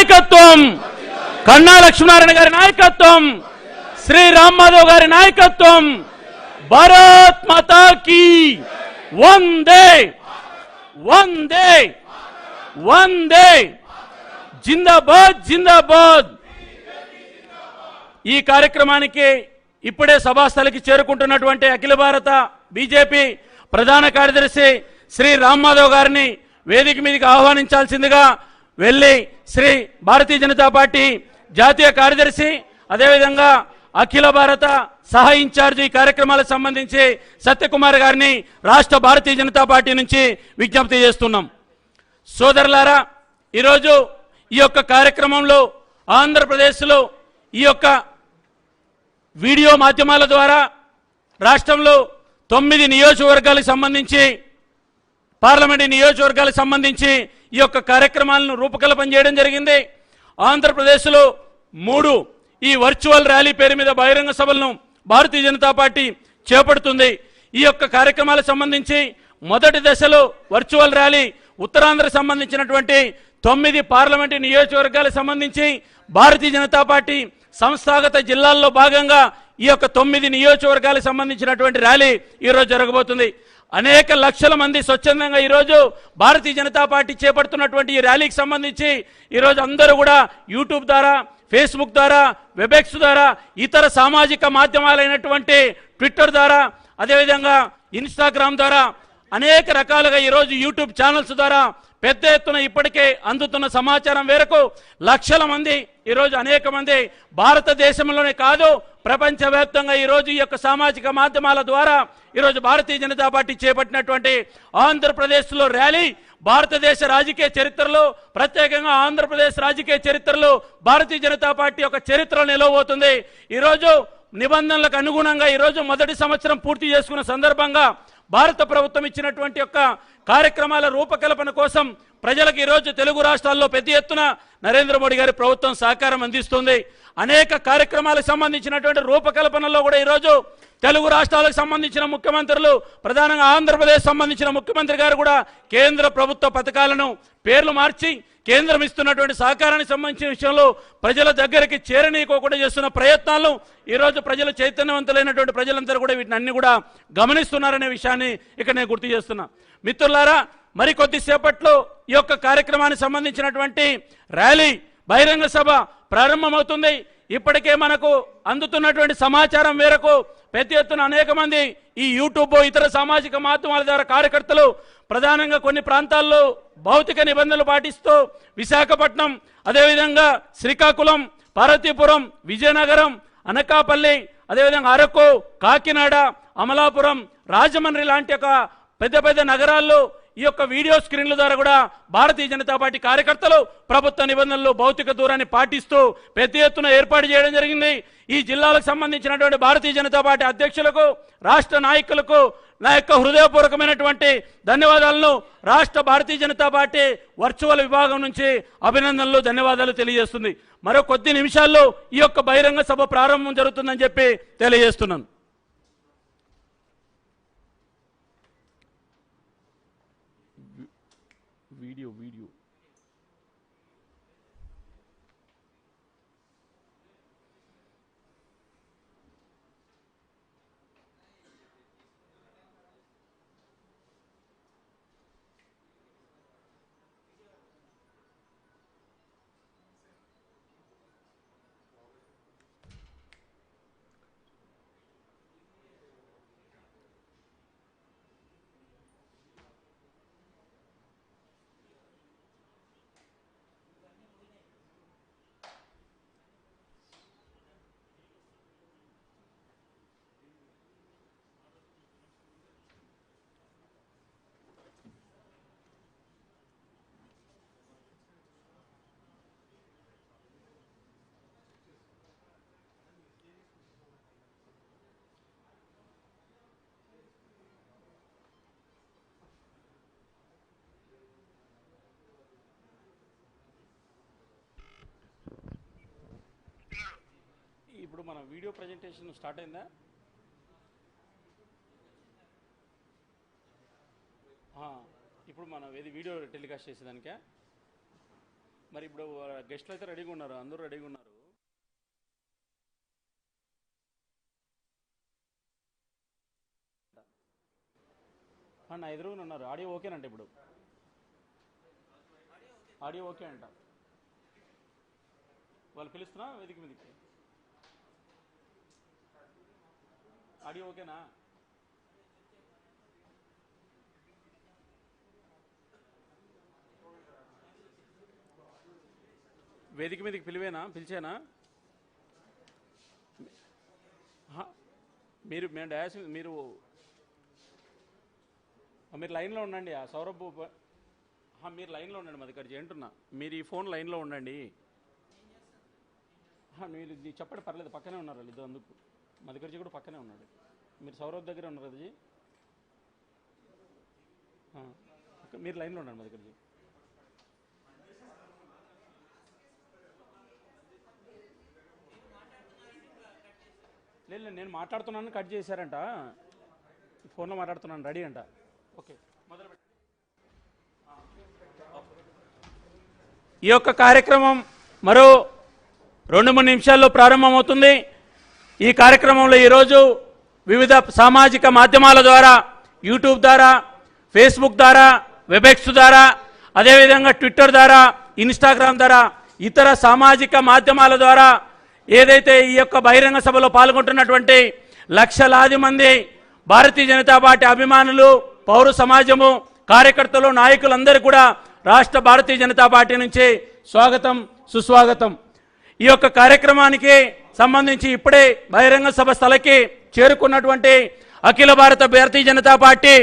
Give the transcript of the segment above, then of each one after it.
నాయకత్వం, కన్నా లక్ష్మీనారాయణ గారి నాయకత్వం, శ్రీ రామ్ మాధవ్ గారి నాయకత్వం. భారత్ మాతా కీ వందే వందే వందే, జిందాబాద్ జిందాబాద్. ఈ కార్యక్రమానికి ఇప్పుడే సభాస్థలికి చేరుకుంటున్నటువంటి అఖిల భారత బీజేపీ ప్రధాన కార్యదర్శి శ్రీ రామ్ మాధవ్ గారిని వేదిక మీదకి ఆహ్వానించాల్సిందిగా వెళ్ళి శ్రీ భారతీయ జనతా పార్టీ జాతీయ కార్యదర్శి అదేవిధంగా అఖిల భారత సహా ఇన్ఛార్జి ఈ కార్యక్రమాలకు సంబంధించి సత్యకుమార్ గారిని రాష్ట్ర భారతీయ జనతా పార్టీ నుంచి విజ్ఞప్తి చేస్తున్నాం. సోదరులారా, ఈరోజు ఈ యొక్క కార్యక్రమంలో ఆంధ్రప్రదేశ్లో ఈ యొక్క వీడియో మాధ్యమాల ద్వారా రాష్ట్రంలో 9 నియోజకవర్గాలకు సంబంధించి పార్లమెంటు నియోజకవర్గాలకు సంబంధించి ఈ యొక్క కార్యక్రమాలను రూపకల్పన చేయడం జరిగింది. ఆంధ్రప్రదేశ్లో 3 ఈ వర్చువల్ ర్యాలీ పేరు మీద బహిరంగ సభలను భారతీయ జనతా పార్టీ చేపడుతుంది. ఈ యొక్క కార్యక్రమాలకు సంబంధించి మొదటి దశలో వర్చువల్ ర్యాలీ ఉత్తరాంధ్రకు సంబంధించినటువంటి 9 పార్లమెంటు నియోజకవర్గాలకు సంబంధించి భారతీయ జనతా పార్టీ సంస్థాగత జిల్లాల్లో భాగంగా ఈ యొక్క 9 నియోజకవర్గాలకు సంబంధించినటువంటి ర్యాలీ ఈరోజు జరగబోతుంది. అనేక లక్షల మంది స్వచ్ఛందంగా ఈరోజు భారతీయ జనతా పార్టీ చేపడుతున్నటువంటి ఈ ర్యాలీకి సంబంధించి ఈరోజు అందరూ కూడా యూట్యూబ్ ద్వారా, ఫేస్బుక్ ద్వారా, వెబెక్స్ ద్వారా, ఇతర సామాజిక మాధ్యమాలైనటువంటి ట్విట్టర్ ద్వారా, అదేవిధంగా ఇన్స్టాగ్రామ్ ద్వారా అనేక రకాలుగా ఈరోజు యూట్యూబ్ ఛానల్స్ ద్వారా పెద్ద ఎత్తున ఇప్పటికే అందుతున్న సమాచారం మేరకు లక్షల మంది ఈరోజు అనేక మంది భారతదేశంలోనే కాదు ప్రపంచవ్యాప్తంగా ఈరోజు ఈ యొక్క సామాజిక మాధ్యమాల ద్వారా ఈరోజు భారతీయ జనతా పార్టీ చేపట్టినటువంటి ఆంధ్రప్రదేశ్లో ర్యాలీ భారతదేశ రాజకీయ చరిత్రలో, ప్రత్యేకంగా ఆంధ్రప్రదేశ్ రాజకీయ చరిత్రలో భారతీయ జనతా పార్టీ యొక్క చరిత్ర నిలవబోతుంది. ఈరోజు నిబంధనలకు అనుగుణంగా ఈరోజు మొదటి సంవత్సరం పూర్తి చేసుకున్న సందర్భంగా భారత ప్రభుత్వం ఇచ్చినటువంటి యొక్క కార్యక్రమాల రూపకల్పన కోసం ప్రజలకు ఈరోజు తెలుగు రాష్ట్రాల్లో పెద్ద ఎత్తున నరేంద్ర మోడీ గారి ప్రభుత్వం సహకారం అందిస్తుంది. అనేక కార్యక్రమాలకు సంబంధించినటువంటి రూపకల్పనలో కూడా ఈరోజు తెలుగు రాష్ట్రాలకు సంబంధించిన ముఖ్యమంత్రులు, ప్రధానంగా ఆంధ్రప్రదేశ్ సంబంధించిన ముఖ్యమంత్రి గారు కూడా కేంద్ర ప్రభుత్వ పథకాలను పేర్లు మార్చి కేంద్రం ఇస్తున్నటువంటి సహకారానికి సంబంధించిన విషయంలో ప్రజల దగ్గరికి చేరనీయకోకుండా చేస్తున్న ప్రయత్నాలు ఈరోజు ప్రజలు చైతన్యవంతులైనటువంటి ప్రజలందరూ కూడా వీటిని అన్ని కూడా గమనిస్తున్నారనే విషయాన్ని ఇక్కడ నేను గుర్తు చేస్తున్నా. మిత్రులారా, మరి కొద్దిసేపట్లో ఈ యొక్క కార్యక్రమానికి సంబంధించినటువంటి ర్యాలీ బహిరంగ సభ ప్రారంభమవుతుంది. ఇప్పటికే మనకు అందుతున్నటువంటి సమాచారం మేరకు పెద్ద ఎత్తున అనేక మంది ఈ యూట్యూబ్, ఇతర సామాజిక మాధ్యమాల ద్వారా కార్యకర్తలు ప్రధానంగా కొన్ని ప్రాంతాల్లో భౌతిక నిబంధనలు పాటిస్తూ విశాఖపట్నం, అదేవిధంగా శ్రీకాకుళం, పార్వతీపురం, విజయనగరం, అనకాపల్లి, అదేవిధంగా అరకు, కాకినాడ, అమలాపురం, రాజమండ్రి లాంటి ఒక పెద్ద పెద్ద నగరాల్లో ఈ యొక్క వీడియో స్క్రీన్ల ద్వారా కూడా భారతీయ జనతా పార్టీ కార్యకర్తలు ప్రభుత్వ నిబంధనలు, భౌతిక దూరాన్ని పాటిస్తూ పెద్ద ఎత్తున ఏర్పాటు చేయడం జరిగింది. ఈ జిల్లాలకు సంబంధించినటువంటి భారతీయ జనతా పార్టీ అధ్యక్షులకు, రాష్ట్ర నాయకులకు నా యొక్క హృదయపూర్వకమైనటువంటి ధన్యవాదాలను రాష్ట్ర భారతీయ జనతా పార్టీ వర్చువల్ విభాగం నుంచి అభినందనలు, ధన్యవాదాలు తెలియజేస్తుంది. మరో కొద్ది నిమిషాల్లో ఈ యొక్క బహిరంగ సభ ప్రారంభం జరుగుతుందని చెప్పి తెలియజేస్తున్నాను. వీడియో ఇప్పుడు మన వీడియో ప్రెజెంటేషన్ స్టార్ట్ అయిందా? ఇప్పుడు మనం ఇది వీడియో టెలికాస్ట్ చేసేదానికే మరి ఇప్పుడు గెస్ట్లు అయితే రెడీగా ఉన్నారు, అందరూ రెడీగా ఉన్నారు. నా ఎదురుగునే ఉన్నారు. ఆడియో ఓకేనంట, ఇప్పుడు ఆడియో ఓకే అంట. వాళ్ళు పిలుస్తున్నా వేదిక మీదకి. ఆడియో ఓకేనా? వేదిక మీదకి పిలిచేనా? మేము డయాస్ మీరు లైన్లో ఉండండి. ఆ సౌరభ్ మీరు లైన్లో ఉండండి. మధుకర్జీ అంటున్నా, మీరు ఈ ఫోన్ లైన్లో ఉండండి. మీరు చెప్పండి, పర్లేదు. పక్కనే ఉన్నారు వాళ్ళు ఇద్దరు, అందుకు మధుకర్జీ కూడా పక్కనే ఉన్నాడు. మీరు సౌరభ్ దగ్గర ఉన్నారు అది. మీరు లైన్లో ఉండండి మధుకర్జీ. లేదు, నేను మాట్లాడుతున్నాను, కట్ చేశారంట. ఫోన్లో మాట్లాడుతున్నాను, రెడీ అంట. ఓకే, మొదలు. ఈ యొక్క కార్యక్రమం మరో 2-3 నిమిషాల్లో ప్రారంభమవుతుంది. ఈ కార్యక్రమంలో ఈరోజు వివిధ సామాజిక మాధ్యమాల ద్వారా, యూట్యూబ్ ద్వారా, ఫేస్బుక్ ద్వారా, వెబెక్స్ ద్వారా, అదేవిధంగా ట్విట్టర్ ద్వారా, ఇన్స్టాగ్రామ్ ద్వారా, ఇతర సామాజిక మాధ్యమాల ద్వారా ఏదైతే ఈ యొక్క బహిరంగ సభలో పాల్గొంటున్నటువంటి లక్షలాది మంది భారతీయ జనతా పార్టీ అభిమానులు, పౌర సమాజము, కార్యకర్తలు, నాయకులందరూ కూడా రాష్ట్ర భారతీయ జనతా పార్టీ నుంచి స్వాగతం, సుస్వాగతం. ఈ యొక్క కార్యక్రమానికి సంబంధించి ఇప్పుడే బహిరంగ సభ స్థలకి చేరుకున్నటువంటి అఖిల భారత భారతీయ జనతా పార్టీ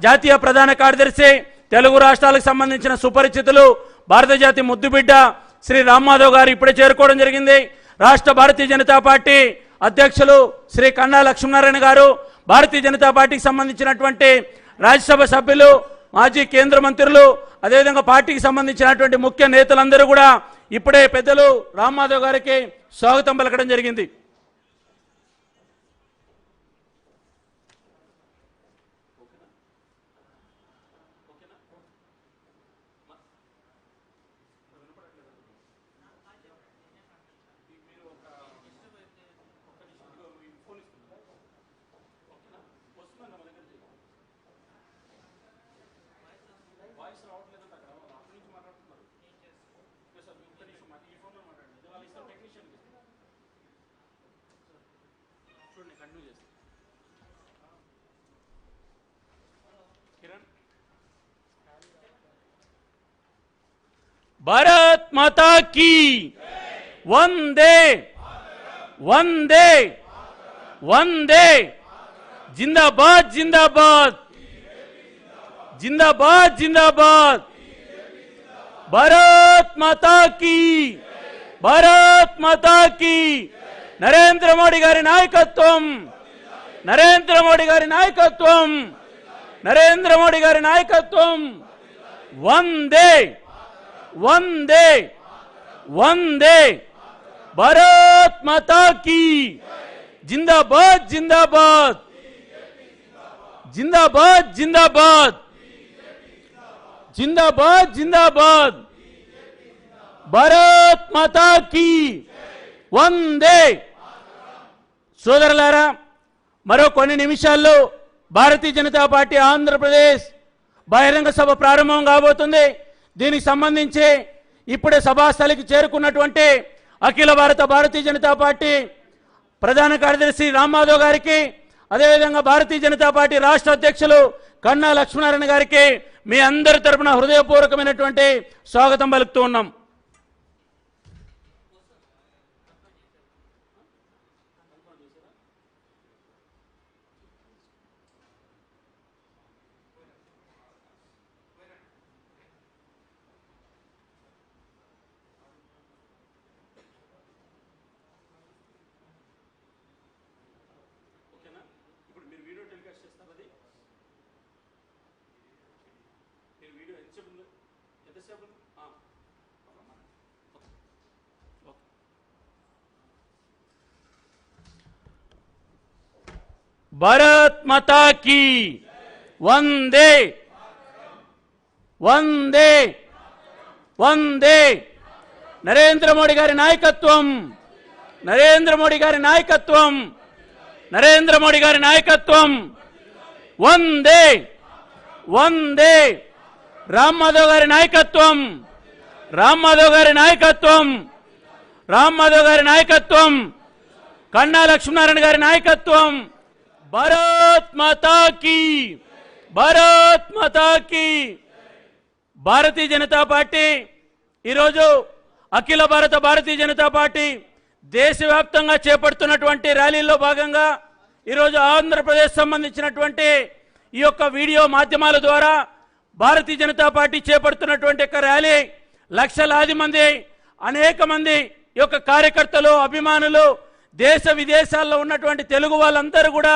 జాతీయ ప్రధాన కార్యదర్శి, తెలుగు రాష్ట్రాలకు సంబంధించిన సుపరిచితులు, భారత జాతి ముద్దుబిడ్డ శ్రీ రామ్మాధవ్ గారు ఇప్పుడే చేరుకోవడం జరిగింది. రాష్ట్ర భారతీయ జనతా పార్టీ అధ్యక్షులు శ్రీ కన్నా లక్ష్మీనారాయణ గారు, భారతీయ జనతా పార్టీకి సంబంధించినటువంటి రాజ్యసభ సభ్యులు, మాజీ కేంద్ర మంత్రులు, అదేవిధంగా పార్టీకి సంబంధించినటువంటి ముఖ్య నేతలందరూ కూడా ఇప్పుడే పెద్దలు రామ్మాధవ్ గారికి స్వాగతం పలకడం జరిగింది. भारत माता की वंदे वंदे वंदे, जिंदाबाद जिंदाबाद जिंदाबाद जिंदाबाद, भारत माता की, भारत माता की, नरेंद्र मोदी गारी नायकत्वम, नरेंद्र मोदी गारी नायकत्वम, नरेंद्र मोदी गारी नायकत्वम, वंदे वंदे वंदे, भारत माता की, जिंदाबाद जिंदाबाद जिंदाबाद जिंदाबाद जिंदाबाद जिंदाबाद, भारत माता की वंदे. సోదరులారా, మరో కొన్ని నిమిషాల్లో భారతీయ జనతా పార్టీ ఆంధ్రప్రదేశ్ బహిరంగ సభ ప్రారంభం కాబోతుంది. దీనికి సంబంధించి ఇప్పుడే సభాస్థలికి చేరుకున్నటువంటి అఖిల భారత భారతీయ జనతా పార్టీ ప్రధాన కార్యదర్శి రామ్మాధవ్ గారికి, అదేవిధంగా భారతీయ జనతా పార్టీ రాష్ట్ర అధ్యక్షులు కన్నా లక్ష్మీనారాయణ గారికి మీ అందరి తరపున హృదయపూర్వకమైనటువంటి స్వాగతం పలుకుతూ ఉన్నాం. भारत माता की वंदे वंदे వందే నరేంద్ర మోడీ గారి నాయకత్వం, నరేంద్ర మోడీ గారి నాయకత్వం, నరేంద్ర మోడీ గారి నాయకత్వం, వందే వందే రామ్ మాధవ్ గారి నాయకత్వం, రామ్ మాధవ్ గారి నాయకత్వం, రామ్ మాధవ్ గారి నాయకత్వం, కన్నా లక్ష్మీనారాయణ గారి నాయకత్వం. భారత్ మాతా కీ, భారత్ మాతా కీ. భారతీయ జనతా పార్టీ ఈరోజు అఖిల భారత భారతీయ జనతా పార్టీ దేశవ్యాప్తంగా చేపడుతున్నటువంటి ర్యాలీల్లో భాగంగా ఈరోజు ఆంధ్రప్రదేశ్ సంబంధించినటువంటి ఈ యొక్క వీడియో మాధ్యమాల ద్వారా భారతీయ జనతా పార్టీ చేపడుతున్నటువంటి యొక్క ర్యాలీ లక్షలాది మంది, అనేక మంది ఈ యొక్క కార్యకర్తలు, అభిమానులు, దేశ విదేశాల్లో ఉన్నటువంటి తెలుగు వాళ్ళందరూ కూడా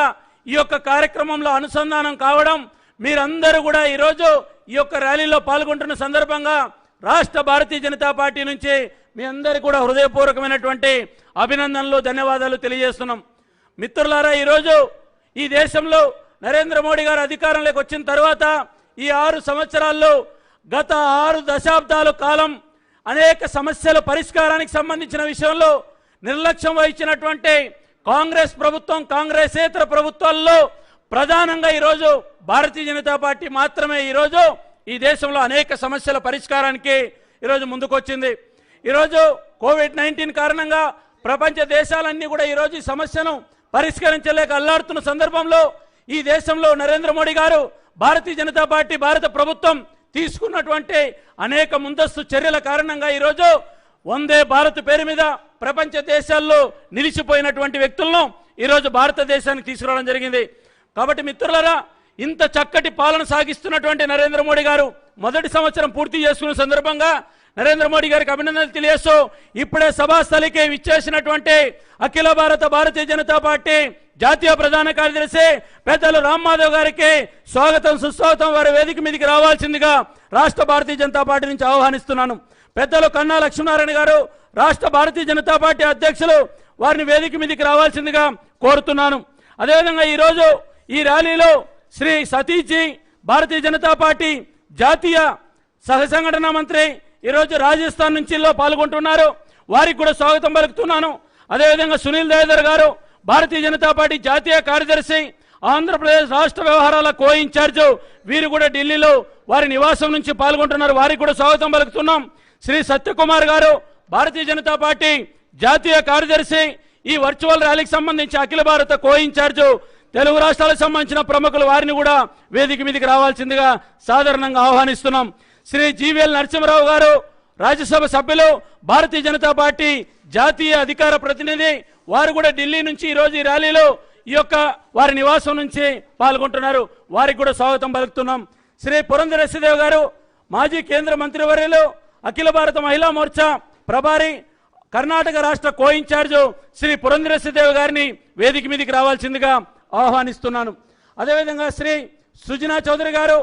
ఈ యొక్క కార్యక్రమంలో అనుసంధానం కావడం, మీరందరూ కూడా ఈరోజు ఈ యొక్క ర్యాలీలో పాల్గొంటున్న సందర్భంగా రాష్ట్ర భారతీయ జనతా పార్టీ నుంచి మీ అందరికీ కూడా హృదయపూర్వకమైనటువంటి అభినందనలు, ధన్యవాదాలు తెలియజేస్తున్నాం. మిత్రులారా, ఈరోజు ఈ దేశంలో నరేంద్ర మోడీ గారు అధికారంలోకి వచ్చిన తర్వాత ఈ 6 సంవత్సరాల్లో గత 6 దశాబ్దాల కాలం అనేక సమస్యల పరిష్కారానికి సంబంధించిన విషయంలో నిర్లక్ష్యం వహించినటువంటి కాంగ్రెస్ ప్రభుత్వం, కాంగ్రెసేతర ప్రభుత్వాల్లో ప్రధానంగా ఈరోజు భారతీయ జనతా పార్టీ మాత్రమే ఈరోజు ఈ దేశంలో అనేక సమస్యల పరిష్కారానికి ఈరోజు ముందుకొచ్చింది. ఈరోజు కోవిడ్-19 కారణంగా ప్రపంచ దేశాలన్నీ కూడా ఈరోజు ఈ సమస్యను పరిష్కరించలేక అల్లాడుతున్న సందర్భంలో ఈ దేశంలో నరేంద్ర మోడీ గారు, భారతీయ జనతా పార్టీ, భారత ప్రభుత్వం తీసుకున్నటువంటి అనేక ముందస్తు చర్యల కారణంగా ఈరోజు వందే భారత్ పేరు మీద ప్రపంచ దేశాల్లో నిలిచిపోయినటువంటి వ్యక్తులను ఈరోజు భారతదేశానికి తీసుకురావడం జరిగింది. కాబట్టి మిత్రులారా, ఇంత చక్కటి పాలన సాగిస్తున్నటువంటి నరేంద్ర మోడీ గారు మొదటి సంవత్సరం పూర్తి చేసుకున్న సందర్భంగా నరేంద్ర మోడీ గారికి అభినందనలు తెలియజేస్తూ ఇప్పుడే సభాస్థలికి విచ్చేసినటువంటి అఖిల భారత భారతీయ జనతా పార్టీ జాతీయ ప్రధాన కార్యదర్శి పెద్దలు రామ్ మాధవ్ గారికి స్వాగతం, సుస్వాగతం. వారి వేదిక మీదకి రావాల్సిందిగా రాష్ట్ర భారతీయ జనతా పార్టీ నుంచి ఆహ్వానిస్తున్నాను. పెద్దలు కన్నా లక్ష్మీనారాయణ గారు, రాష్ట్ర భారతీయ జనతా పార్టీ అధ్యక్షులు, వారిని వేదిక మీదకి రావాల్సిందిగా కోరుతున్నాను. అదేవిధంగా ఈరోజు ఈ ర్యాలీలో శ్రీ సతీష్, భారతీయ జనతా పార్టీ జాతీయ సహ సంఘటన మంత్రి, ఈరోజు రాజస్థాన్ నుంచి పాల్గొంటున్నారు. వారికి కూడా స్వాగతం పలుకుతున్నాను. అదేవిధంగా సునీల్ దేదర్ గారు, భారతీయ జనతా పార్టీ జాతీయ కార్యదర్శి, ఆంధ్రప్రదేశ్ రాష్ట్ర వ్యవహారాల కో ఇన్ఛార్జ్, వీరు కూడా ఢిల్లీలో వారి నివాసం నుంచి పాల్గొంటున్నారు. వారికి కూడా స్వాగతం పలుకుతున్నాం. శ్రీ సత్యకుమార్ గారు, భారతీయ జనతా పార్టీ జాతీయ కార్యదర్శి, ఈ వర్చువల్ ర్యాలీకి సంబంధించి అఖిల భారత కో ఇన్ఛార్జ్, తెలుగు రాష్ట్రాలకు సంబంధించిన ప్రముఖులు, వారిని కూడా వేదిక మీదకి రావాల్సిందిగా సాధారణంగా ఆహ్వానిస్తున్నాం. శ్రీ జీవీఎల్ నరసింహరావు గారు, రాజ్యసభ సభ్యులు, భారతీయ జనతా పార్టీ జాతీయ అధికార ప్రతినిధి, వారు కూడా ఢిల్లీ నుంచి ఈరోజు ఈ ర్యాలీలో ఈ యొక్క వారి నివాసం నుంచి పాల్గొంటున్నారు. వారికి కూడా స్వాగతం పలుకుతున్నాం. శ్రీ పురంధరేశ్వరదేవ్ గారు, మాజీ కేంద్ర మంత్రివర్యులు, అఖిల భారత మహిళా మోర్చా ప్రభారి, కర్ణాటక రాష్ట్ర కో ఇన్ఛార్జ్ శ్రీ పురంధరేశ్వరదేవ్ గారిని వేదిక మీదకి రావాల్సిందిగా ఆహ్వానిస్తున్నాను. అదేవిధంగా శ్రీ సుజనా చౌదరి గారు,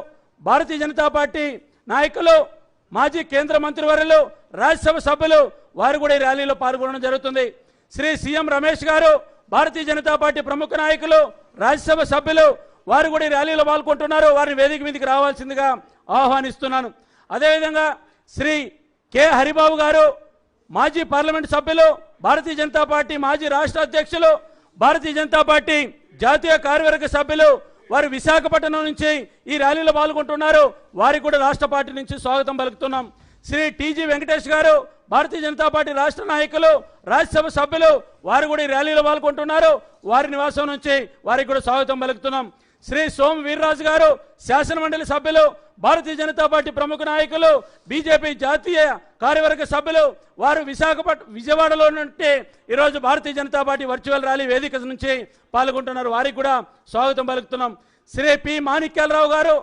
భారతీయ జనతా పార్టీ నాయకులు, మాజీ కేంద్ర మంత్రివర్యులు, రాజ్యసభ సభ్యులు, వారు కూడా ఈ ర్యాలీలో పాల్గొనడం జరుగుతుంది. శ్రీ సీఎం రమేష్ గారు, భారతీయ జనతా పార్టీ ప్రముఖ నాయకులు, రాజ్యసభ సభ్యులు, వారు కూడా ఈ ర్యాలీలో పాల్గొంటున్నారు. వారిని వేదిక మీదకి రావాల్సిందిగా ఆహ్వానిస్తున్నాను. అదేవిధంగా శ్రీ కె హరిబాబు గారు, మాజీ పార్లమెంట్ సభ్యులు, భారతీయ జనతా పార్టీ మాజీ రాష్ట్ర అధ్యక్షులు, భారతీయ జనతా పార్టీ జాతీయ కార్యవర్గ సభ్యులు, వారు విశాఖపట్నం నుంచి ఈ ర్యాలీలో పాల్గొంటున్నారు. వారికి కూడా రాష్ట్ర పార్టీ నుంచి స్వాగతం పలుకుతున్నాం. శ్రీ టీజీ వెంకటేష్ గారు, భారతీయ జనతా పార్టీ రాష్ట్ర నాయకులు, రాజ్యసభ సభ్యులు, వారు కూడా ఈ ర్యాలీలో పాల్గొంటున్నారు. వారి నివాసం నుంచి వారికి కూడా స్వాగతం పలుకుతున్నాం. శ్రీ సోమ్ వీర్రాజు గారు, శాసనమండలి సభ్యులు, భారతీయ జనతా పార్టీ ప్రముఖ నాయకులు, బీజేపీ జాతీయ కార్యవర్గ సభ్యులు, వారు విజయవాడలో నుండి ఈరోజు భారతీయ జనతా పార్టీ వర్చువల్ ర్యాలీ వేదిక నుంచి పాల్గొంటున్నారు. వారికి కూడా స్వాగతం పలుకుతున్నాం. శ్రీ పి మాణిక్యాలరావు గారు,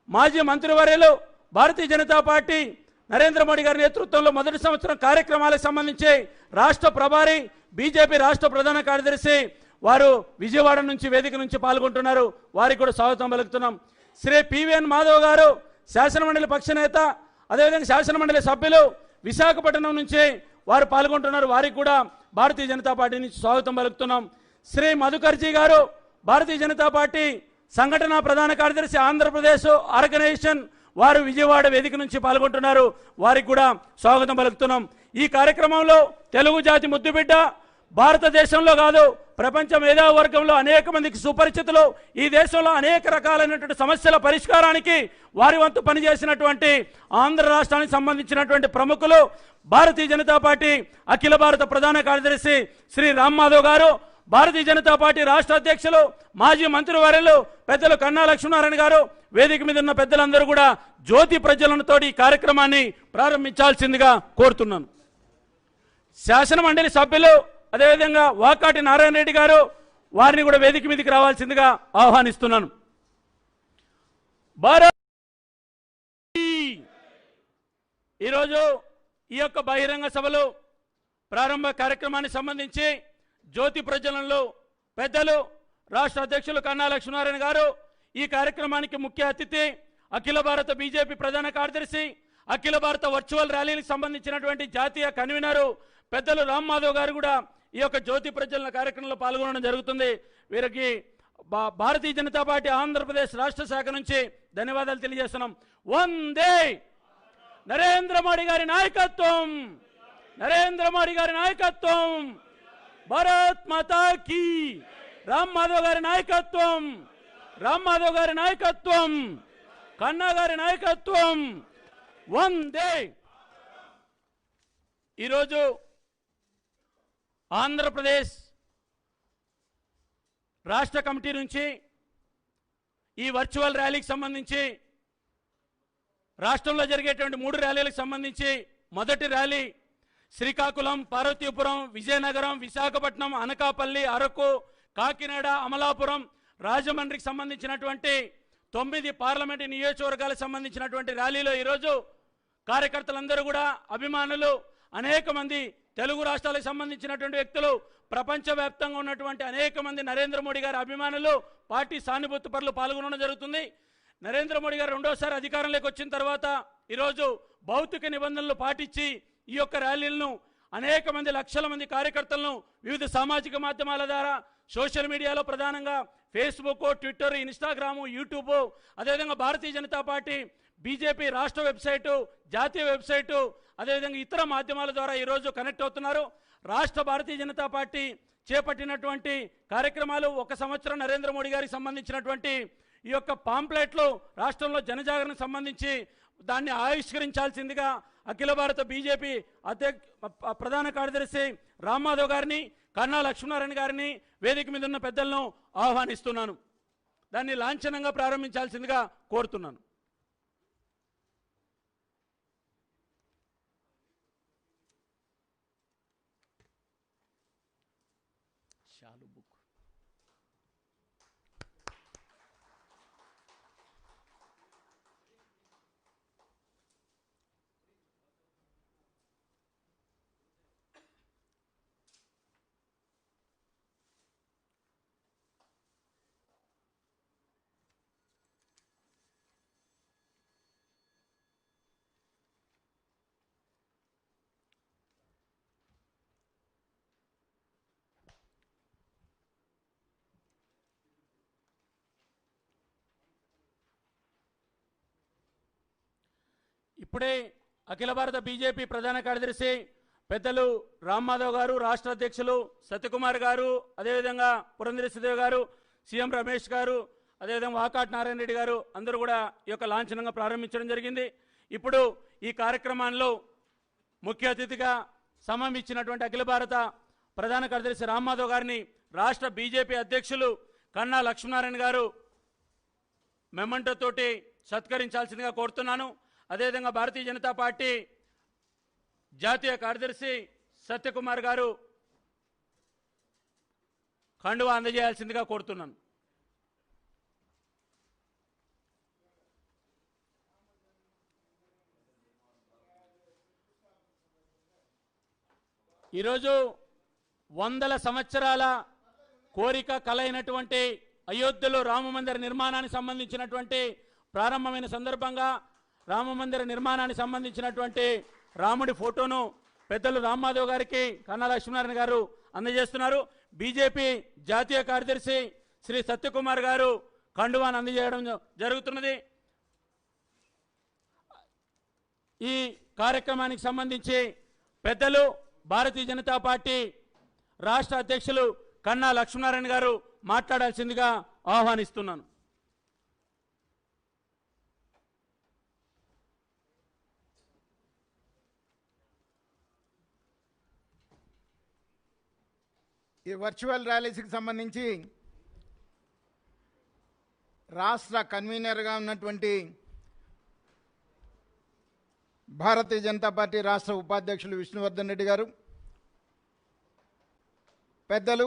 మాజీ మంత్రివర్యులు, భారతీయ జనతా పార్టీ నరేంద్ర మోడీ గారి నేతృత్వంలో మొదటి సంవత్సరం కార్యక్రమాలకు సంబంధించి రాష్ట్ర ప్రభారి, బీజేపీ రాష్ట్ర ప్రధాన కార్యదర్శి, వారు విజయవాడ నుంచి వేదిక నుంచి పాల్గొంటున్నారు. వారికి కూడా స్వాగతం పలుకుతున్నాం. శ్రీ పివిఎన్ మాధవ్ గారు, శాసనమండలి పక్ష నేత, అదేవిధంగా శాసనమండలి సభ్యులు, విశాఖపట్నం నుంచి వారు పాల్గొంటున్నారు. వారికి కూడా భారతీయ జనతా పార్టీ నుంచి స్వాగతం పలుకుతున్నాం. శ్రీ మధుకర్జీ గారు, భారతీయ జనతా పార్టీ సంఘటన ప్రధాన కార్యదర్శి, ఆంధ్రప్రదేశ్ ఆర్గనైజేషన్, వారు విజయవాడ వేదిక నుంచి పాల్గొంటున్నారు. వారికి కూడా స్వాగతం పలుకుతున్నాం. ఈ కార్యక్రమంలో తెలుగు జాతి ముద్దుబిడ్డ, భారతదేశంలో కాదు ప్రపంచ మేధావర్గంలో అనేక మందికి సుపరిచితులు, ఈ దేశంలో అనేక రకాలైనటువంటి సమస్యల పరిష్కారానికి వారి వంతు పనిచేసినటువంటి ఆంధ్ర రాష్ట్రానికి సంబంధించినటువంటి ప్రముఖులు, భారతీయ జనతా పార్టీ అఖిల భారత ప్రధాన కార్యదర్శి శ్రీ రామ్ మాధవ్ గారు, భారతీయ జనతా పార్టీ రాష్ట్ర అధ్యక్షులు మాజీ మంత్రివర్యులు పెద్దలు కన్నా లక్ష్మీనారాయణ గారు, వేదిక మీద ఉన్న పెద్దలందరూ కూడా జ్యోతి ప్రజ్వలనతో ఈ కార్యక్రమాన్ని ప్రారంభించాల్సిందిగా కోరుతున్నాను. శాసన మండలి సభ్యులు అదేవిధంగా వాకాటి నారాయణ రెడ్డి గారు, వారిని కూడా వేదిక మీదకి రావాల్సిందిగా ఆహ్వానిస్తున్నాను. భారత్ ఈరోజు ఈ యొక్క బహిరంగ సభలో ప్రారంభ కార్యక్రమానికి సంబంధించి జ్యోతి ప్రజ్వలనలో పెద్దలు రాష్ట్ర అధ్యక్షులు కన్నా లక్ష్మీనారాయణ గారు, ఈ కార్యక్రమానికి ముఖ్య అతిథి అఖిల భారత బీజేపీ ప్రధాన కార్యదర్శి, అఖిల భారత వర్చువల్ ర్యాలీలకు సంబంధించినటువంటి జాతీయ కన్వీనరు పెద్దలు రామ్ మాధవ్ గారు కూడా ఈ యొక్క జ్యోతి ప్రజ్వలన కార్యక్రమంలో పాల్గొనడం జరుగుతుంది. వీరికి భారతీయ జనతా పార్టీ ఆంధ్రప్రదేశ్ రాష్ట్ర శాఖ నుంచి ధన్యవాదాలు తెలియజేస్తున్నాం. వందే నరేంద్ర మోడీ గారి నాయకత్వం, నరేంద్ర మోడీ గారి నాయకత్వం, భారత్ మాతా కీ, రామ్ మాధవ్ గారి నాయకత్వం, రామ్ మాధవ్ గారి నాయకత్వం, కన్నా గారి నాయకత్వం, వందే. ఈరోజు ఆంధ్రప్రదేశ్ రాష్ట్ర కమిటీ నుంచి ఈ వర్చువల్ ర్యాలీకి సంబంధించి రాష్ట్రంలో జరిగేటువంటి 3 ర్యాలీలకు సంబంధించి మొదటి ర్యాలీ శ్రీకాకుళం, పార్వతీపురం, విజయనగరం, విశాఖపట్నం, అనకాపల్లి, అరకు, కాకినాడ, అమలాపురం, రాజమండ్రికి సంబంధించినటువంటి 9 పార్లమెంటు నియోజకవర్గాలకు సంబంధించినటువంటి ర్యాలీలో ఈరోజు కార్యకర్తలందరూ కూడా అభిమానులు, అనేక మంది తెలుగు రాష్ట్రాలకు సంబంధించినటువంటి వ్యక్తులు, ప్రపంచవ్యాప్తంగా ఉన్నటువంటి అనేక మంది నరేంద్ర మోడీ గారి అభిమానులు, పార్టీ సానుభూతి పరులు పాల్గొనడం జరుగుతుంది. నరేంద్ర మోడీ గారు రెండోసారి అధికారంలోకి వచ్చిన తర్వాత ఈరోజు భౌతిక నిబంధనలు పాటించి ఈ యొక్క ర్యాలీలను అనేక మంది లక్షల మంది కార్యకర్తలను వివిధ సామాజిక మాధ్యమాల ద్వారా, సోషల్ మీడియాలో ప్రధానంగా ఫేస్బుక్, ట్విట్టర్, ఇన్స్టాగ్రాము, యూట్యూబ్, అదేవిధంగా భారతీయ జనతా పార్టీ బీజేపీ రాష్ట్ర వెబ్సైటు, జాతీయ వెబ్సైటు, అదేవిధంగా ఇతర మాధ్యమాల ద్వారా ఈరోజు కనెక్ట్ అవుతున్నారు. రాష్ట్ర భారతీయ జనతా పార్టీ చేపట్టినటువంటి కార్యక్రమాలు, 1 సంవత్సరం నరేంద్ర మోడీ గారికి సంబంధించినటువంటి ఈ యొక్క పాంప్లెట్లు రాష్ట్రంలో జనజాగరణకు సంబంధించి దాన్ని ఆవిష్కరించాల్సిందిగా అఖిల భారత బీజేపీ ప్రధాన కార్యదర్శి రామ్ మాధవ్ గారిని, కన్నా లక్ష్మీనారాయణ గారిని, వేదిక మీద ఉన్న పెద్దలను ఆహ్వానిస్తున్నాను. దాన్ని లాంఛనంగా ప్రారంభించాల్సిందిగా కోరుతున్నాను. ఇప్పుడే అఖిల భారత బీజేపీ ప్రధాన కార్యదర్శి పెద్దలు రామ్ మాధవ్ గారు, రాష్ట్ర అధ్యక్షులు సత్యకుమార్ గారు, అదేవిధంగా పురంధరేశ్వరి గారు, సీఎం రమేష్ గారు, అదేవిధంగా వాకాటి నారాయణ రెడ్డి గారు అందరూ కూడా ఈ యొక్క లాంఛనంగా ప్రారంభించడం జరిగింది. ఇప్పుడు ఈ కార్యక్రమంలో ముఖ్య అతిథిగా సమయం ఇచ్చినటువంటి అఖిల భారత ప్రధాన కార్యదర్శి రామ్ మాధవ్ గారిని రాష్ట్ర బీజేపీ అధ్యక్షులు కన్నా లక్ష్మీనారాయణ గారు మెమంటో తోటి సత్కరించాల్సిందిగా కోరుతున్నాను. అదేవిధంగా భారతీయ జనతా పార్టీ జాతీయ కార్యదర్శి సత్యకుమార్ గారు కండువా అందజేయాల్సిందిగా కోరుతున్నాను. ఈరోజు 100 సంవత్సరాల కోరిక కలైనటువంటి అయోధ్యలో రామమందిర నిర్మాణానికి సంబంధించినటువంటి ప్రారంభమైన సందర్భంగా రామమందిర నిర్మాణానికి సంబంధించినటువంటి రాముడి ఫోటోను పెద్దలు రామ్ మాధవ్ గారికి కన్నా లక్ష్మీనారాయణ గారు అందజేస్తున్నారు. బీజేపీ జాతీయ కార్యదర్శి శ్రీ సత్యకుమార్ గారు కండువాను అందజేయడం జరుగుతున్నది. ఈ కార్యక్రమానికి సంబంధించి పెద్దలు భారతీయ జనతా పార్టీ రాష్ట్ర అధ్యక్షులు కన్నా లక్ష్మీనారాయణ గారు మాట్లాడాల్సిందిగా ఆహ్వానిస్తున్నాను. ఈ వర్చువల్ ర్యాలీస్కి సంబంధించి రాష్ట్ర కన్వీనర్గా ఉన్నటువంటి భారతీయ జనతా పార్టీ రాష్ట్ర ఉపాధ్యక్షులు విష్ణువర్ధన్ రెడ్డి గారు, పెద్దలు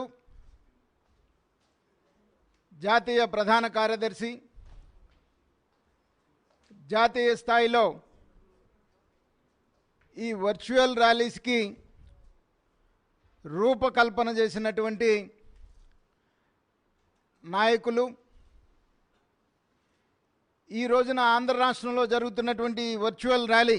జాతీయ ప్రధాన కార్యదర్శి, జాతీయ స్థాయిలో ఈ వర్చువల్ ర్యాలీస్కి రూపకల్పన చేసినటువంటి నాయకులు, ఈ రోజున ఆంధ్ర రాష్ట్రంలో జరుగుతున్నటువంటి వర్చువల్ ర్యాలీ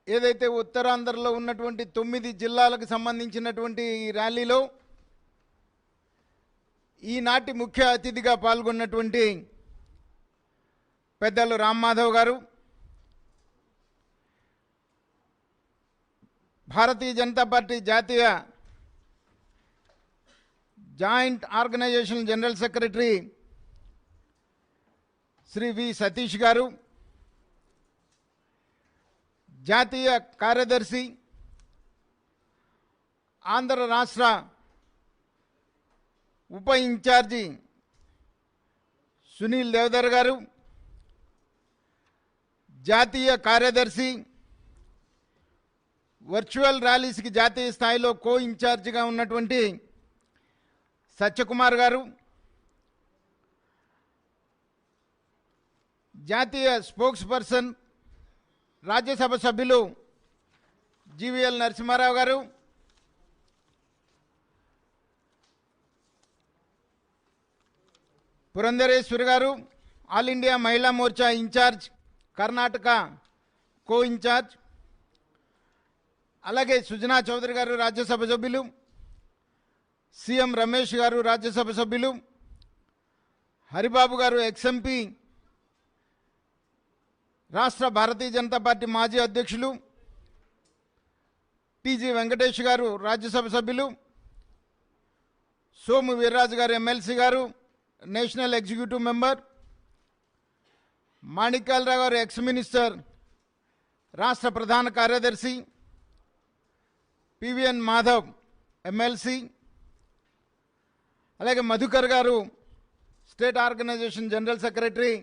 ఏదైతే ఉత్తరాంధ్రలో ఉన్నటువంటి 9 జిల్లాలకు సంబంధించినటువంటి ఈ ర్యాలీలో ఈనాటి ముఖ్య అతిథిగా పాల్గొన్నటువంటి పెద్దలు రామ్మాధవ్ గారు, భారతీయ జనతా పార్టీ జాతీయ joint organisation general secretary Shri V Satish గారు, జాతీయ కార్యదర్శి ఆంధ్ర రాష్ట్ర ఉప ఇన్ఛార్జి సునీల్ దేవదర్ గారు, జాతీయ కార్యదర్శి వర్చువల్ ర్యాలీస్కి జాతీయ స్థాయిలో కో ఇన్ఛార్జిగా ఉన్నటువంటి సత్యకుమార్ గారు, జాతీయ స్పోక్స్ పర్సన్ రాజ్యసభ సభ్యులు జీవీఎల్ నరసింహారావు గారు, పురంధరేశ్వరి గారు, ఆల్ ఇండియా మహిళా మోర్చా ఇన్ఛార్జ్ కర్ణాటక కో ఇన్ఛార్జ్, అలాగే సుజనా చౌదరి గారు రాజ్యసభ సభ్యులు, సీఎం రమేష్ గారు రాజ్యసభ సభ్యులు, హరిబాబు గారు ఎక్స్ఎంపీ రాష్ట్ర భారతీయ జనతా పార్టీ మాజీ అధ్యక్షులు, టీజీ వెంకటేష్ గారు రాజ్యసభ సభ్యులు, సోము వీర్రాజు గారు ఎమ్మెల్సీ గారు నేషనల్ ఎగ్జిక్యూటివ్ మెంబర్, మాణిక్యాలరావు గారు ఎక్స్ మినిస్టర్ రాష్ట్ర ప్రధాన కార్యదర్శి, పివిఎన్ మాధవ్ ఎమ్మెల్సీ, అలాగే మధుకర్ గారు స్టేట్ ఆర్గనైజేషన్ జనరల్ సెక్రటరీ.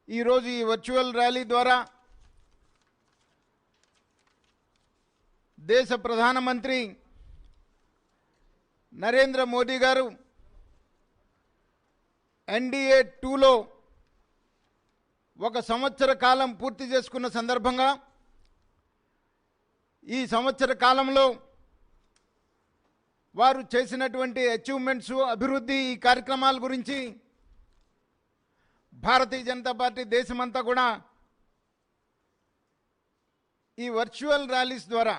ఈరోజు ఈ వర్చువల్ ర్యాలీ ద్వారా దేశ ప్రధానమంత్రి నరేంద్ర మోదీ గారు ఎన్డీఏ 2లో 1 సంవత్సర కాలం పూర్తి చేసుకున్న సందర్భంగా ఈ సంవత్సర కాలంలో వారు చేసినటువంటి అచీవ్మెంట్స్, అభివృద్ధి, ఈ కార్యక్రమాల గురించి భారతీయ జనతా పార్టీ దేశమంతా కూడా ఈ వర్చువల్ ర్యాలీస్ ద్వారా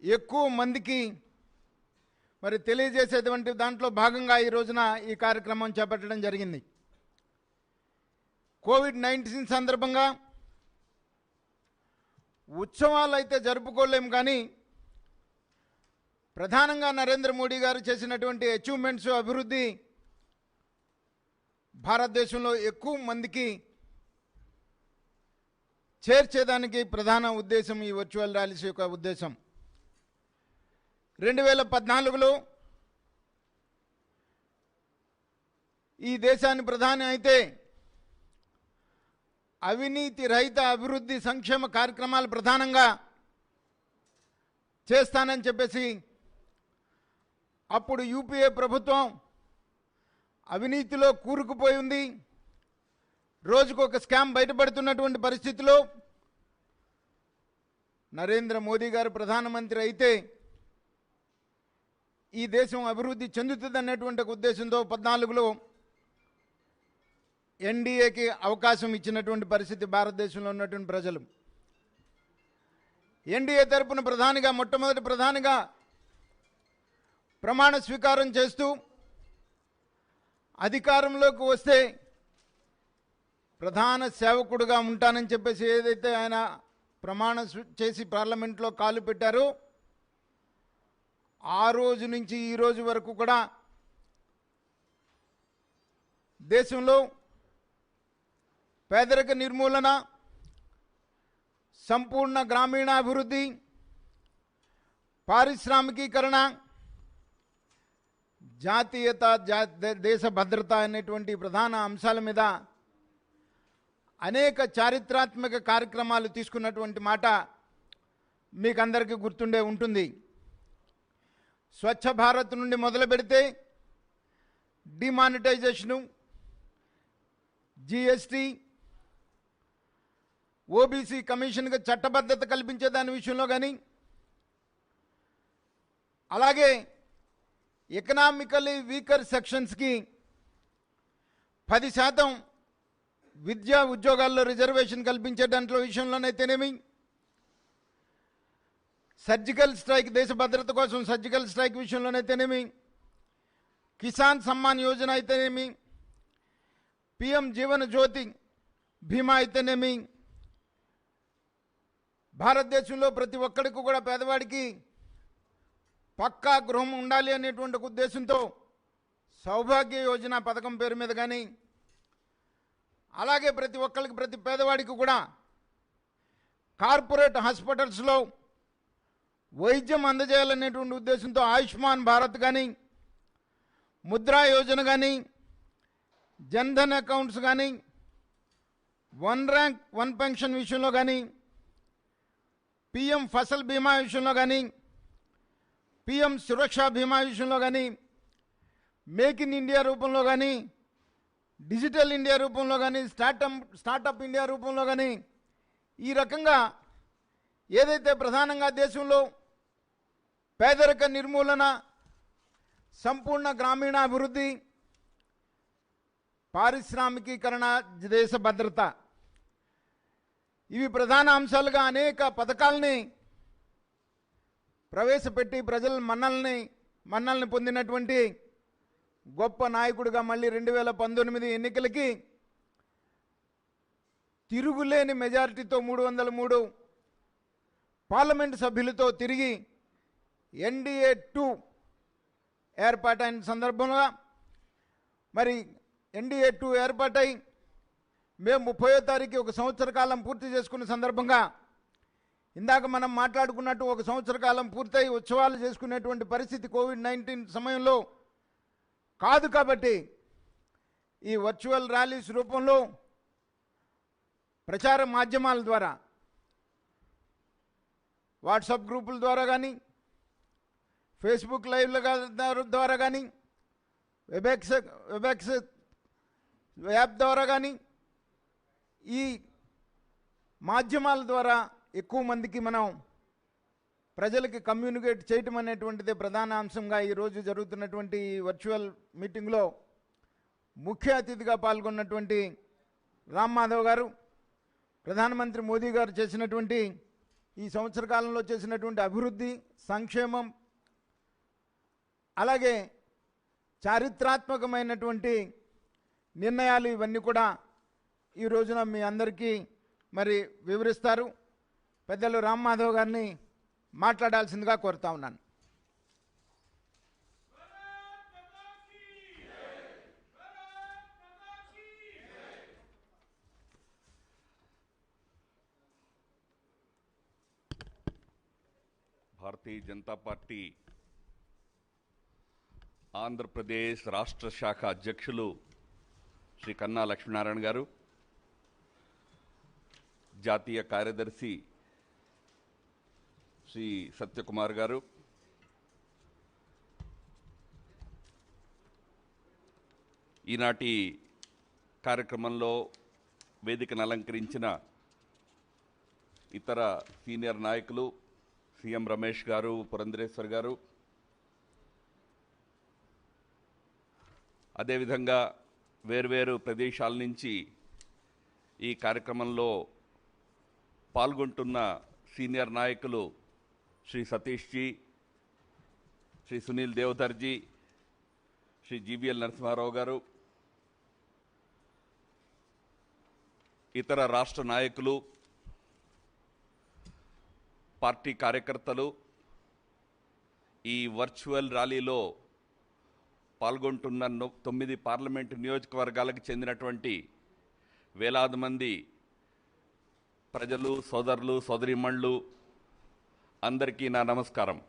ఎక్కువ మందికి మరి తెలియజేసేటువంటి దాంట్లో భాగంగా ఈ రోజున ఈ కార్యక్రమం చేపట్టడం జరిగింది. కోవిడ్-19 సందర్భంగా ఉత్సవాలు అయితే జరుపుకోలేము, కానీ ప్రధానంగా నరేంద్ర మోడీ గారు చేసినటువంటి అచీవ్మెంట్స్, అభివృద్ధి భారతదేశంలో ఎక్కువ మందికి చేర్చేదానికి ప్రధాన ఉద్దేశం ఈ వర్చువల్ ర్యాలీస్ యొక్క ఉద్దేశం. 2014లో ఈ దేశాన్ని ప్రధాని అయితే అవినీతి రహిత అభివృద్ధి సంక్షేమ కార్యక్రమాలు ప్రధానంగా చేస్తానని చెప్పేసి అప్పుడు యూపీఏ ప్రభుత్వం అవినీతిలో కూరుకుపోయి ఉంది. రోజుకొక స్కామ్ బయటపడుతున్నటువంటి పరిస్థితిలో నరేంద్ర మోదీ గారు ప్రధానమంత్రి అయితే ఈ దేశం అభివృద్ధి చెందుతుందనేటువంటి ఉద్దేశంతో 14లో ఎన్డీఏకి అవకాశం ఇచ్చినటువంటి పరిస్థితి భారతదేశంలో ఉన్నటువంటి ప్రజలు. ఎన్డీఏ తరపున ప్రధానిగా, మొట్టమొదటి ప్రధానిగా ప్రమాణ స్వీకారం చేస్తూ అధికారంలోకి వస్తే ప్రధాన సేవకుడుగా ఉంటానని చెప్పేసి ఏదైతే ఆయన చేసి పార్లమెంట్లో కాలు పెట్టారో ఆ రోజు నుంచి ఈ రోజు వరకు కూడా దేశంలో పేదరిక నిర్మూలన, సంపూర్ణ గ్రామీణాభివృద్ధి, పారిశ్రామికీకరణ, జాతీయత, దేశ భద్రత అనేటువంటి ప్రధాన అంశాల మీద అనేక చారిత్రాత్మక కార్యక్రమాలు తీసుకున్నటువంటి మాట మీకు అందరికీ గుర్తుండే ఉంటుంది. స్వచ్ఛ భారత్ నుండి మొదలు పెడితే డిమానిటైజేషను, జిఎస్టీ, ఓబీసీ కమిషన్గా చట్టబద్ధత కల్పించే దాని విషయంలో కానీ, అలాగే ఎకనామికలీ వీకర్ సెక్షన్స్కి 10% విద్యా ఉద్యోగాల్లో రిజర్వేషన్ కల్పించే దాంట్లో విషయంలోనైతేనేమి, సర్జికల్ స్ట్రైక్, దేశ భద్రత కోసం సర్జికల్ స్ట్రైక్ విషయంలోనైతేనేమి, కిసాన్ సమ్మాన్ యోజన అయితేనేమి, పిఎం జీవన జ్యోతి బీమా అయితేనేమి, భారతదేశంలో ప్రతి ఒక్కడికి కూడా పేదవాడికి పక్కా గృహం ఉండాలి అనేటువంటి ఉద్దేశంతో సౌభాగ్య యోజన పథకం పేరు మీద కానీ, అలాగే ప్రతి ఒక్కరికి, ప్రతి పేదవాడికి కూడా కార్పొరేట్ హాస్పిటల్స్లో వైద్యం అందజేయాలనేటువంటి ఉద్దేశంతో ఆయుష్మాన్ భారత్ కానీ, ముద్రా యోజన కానీ, జన్ధన్ అకౌంట్స్ కానీ, వన్ ర్యాంక్ వన్ పెన్షన్ విషయంలో కానీ, పిఎం ఫసల్ బీమా విషయంలో కానీ, పిఎం సురక్షా బీమా విషయంలో కానీ, మేక్ ఇన్ ఇండియా రూపంలో కానీ, డిజిటల్ ఇండియా రూపంలో కానీ, స్టార్టప్ ఇండియా రూపంలో కానీ, ఈ రకంగా ఏదైతే ప్రధానంగా దేశంలో పేదరిక నిర్మూలన, సంపూర్ణ గ్రామీణాభివృద్ధి, పారిశ్రామికీకరణ, దేశ భద్రత, ఇవి ప్రధాన అంశాలుగా అనేక పథకాలని ప్రవేశపెట్టి ప్రజల మన్నల్ని పొందినటువంటి గొప్ప నాయకుడిగా మళ్ళీ 2019 ఎన్నికలకి తిరుగులేని మెజారిటీతో 303 పార్లమెంటు సభ్యులతో తిరిగి ఎన్డీఏ 2 ఏర్పాటైన సందర్భంగా, మరి ఎన్డీఏ 2 ఏర్పాటై మేము 30వ తారీఖు ఒక సంవత్సర కాలం పూర్తి చేసుకున్న సందర్భంగా, ఇందాక మనం మాట్లాడుకున్నట్టు ఒక సంవత్సర కాలం పూర్తయి ఉత్సవాలు చేసుకునేటువంటి పరిస్థితి కోవిడ్-19 సమయంలో కాదు. కాబట్టి ఈ వర్చువల్ ర్యాలీస్ రూపంలో ప్రచార మాధ్యమాల ద్వారా, వాట్సాప్ గ్రూపుల ద్వారా కానీ, ఫేస్బుక్ లైవ్ల ద్వారా కానీ, వెబ్ఎక్స్ యాప్ ద్వారా కానీ, ఈ మాధ్యమాల ద్వారా ఎక్కువ మందికి మనం ప్రజలకి కమ్యూనికేట్ చేయటం అనేటువంటిదే ప్రధాన అంశంగా ఈరోజు జరుగుతున్నటువంటి వర్చువల్ మీటింగ్లో ముఖ్య అతిథిగా పాల్గొన్నటువంటి రామ్ మాధవ్ గారు, ప్రధానమంత్రి మోదీ గారు చేసినటువంటి ఈ సంవత్సర కాలంలో చేసినటువంటి అభివృద్ధి, సంక్షేమం, అలాగే చారిత్రాత్మకమైనటువంటి నిర్ణయాలు, ఇవన్నీ కూడా ఈ రోజున మీ అందరికీ మరి వివరిస్తారు. పెద్దలు రామ్ మాధవ్ గారిని మాట్లాడాల్సిందిగా కోరుతా ఉన్నాను. భారతీయ జనతా పార్టీ ఆంధ్రప్రదేశ్ రాష్ట్ర శాఖ అధ్యక్షులు శ్రీ కన్నా లక్ష్మీనారాయణ గారు, జాతీయ కార్యదర్శి శ్రీ సత్యకుమార్ గారు, ఈనాటి కార్యక్రమంలో వేదికను అలంకరించిన ఇతర సీనియర్ నాయకులు, సీఎం రమేష్ గారు, పురంధరేశ్వర్ గారు, అదేవిధంగా వేర్వేరు ప్రదేశాల నుంచి ఈ కార్యక్రమంలో పాల్గొంటున్న సీనియర్ నాయకులు శ్రీ సతీష్ జీ, శ్రీ సునీల్ దేవధర్జీ, శ్రీ జీవీఎల్ నరసింహారావు గారు, ఇతర రాష్ట్ర నాయకులు, పార్టీ కార్యకర్తలు ఈ వర్చువల్ ర్యాలీలో పాల్గొంటున్న 9 పార్లమెంటు నియోజకవర్గాలకు చెందినటువంటి వేలాది మంది ప్రజలు, సోదరులు, సోదరీమణులు అందరికీ నా నమస్కారం.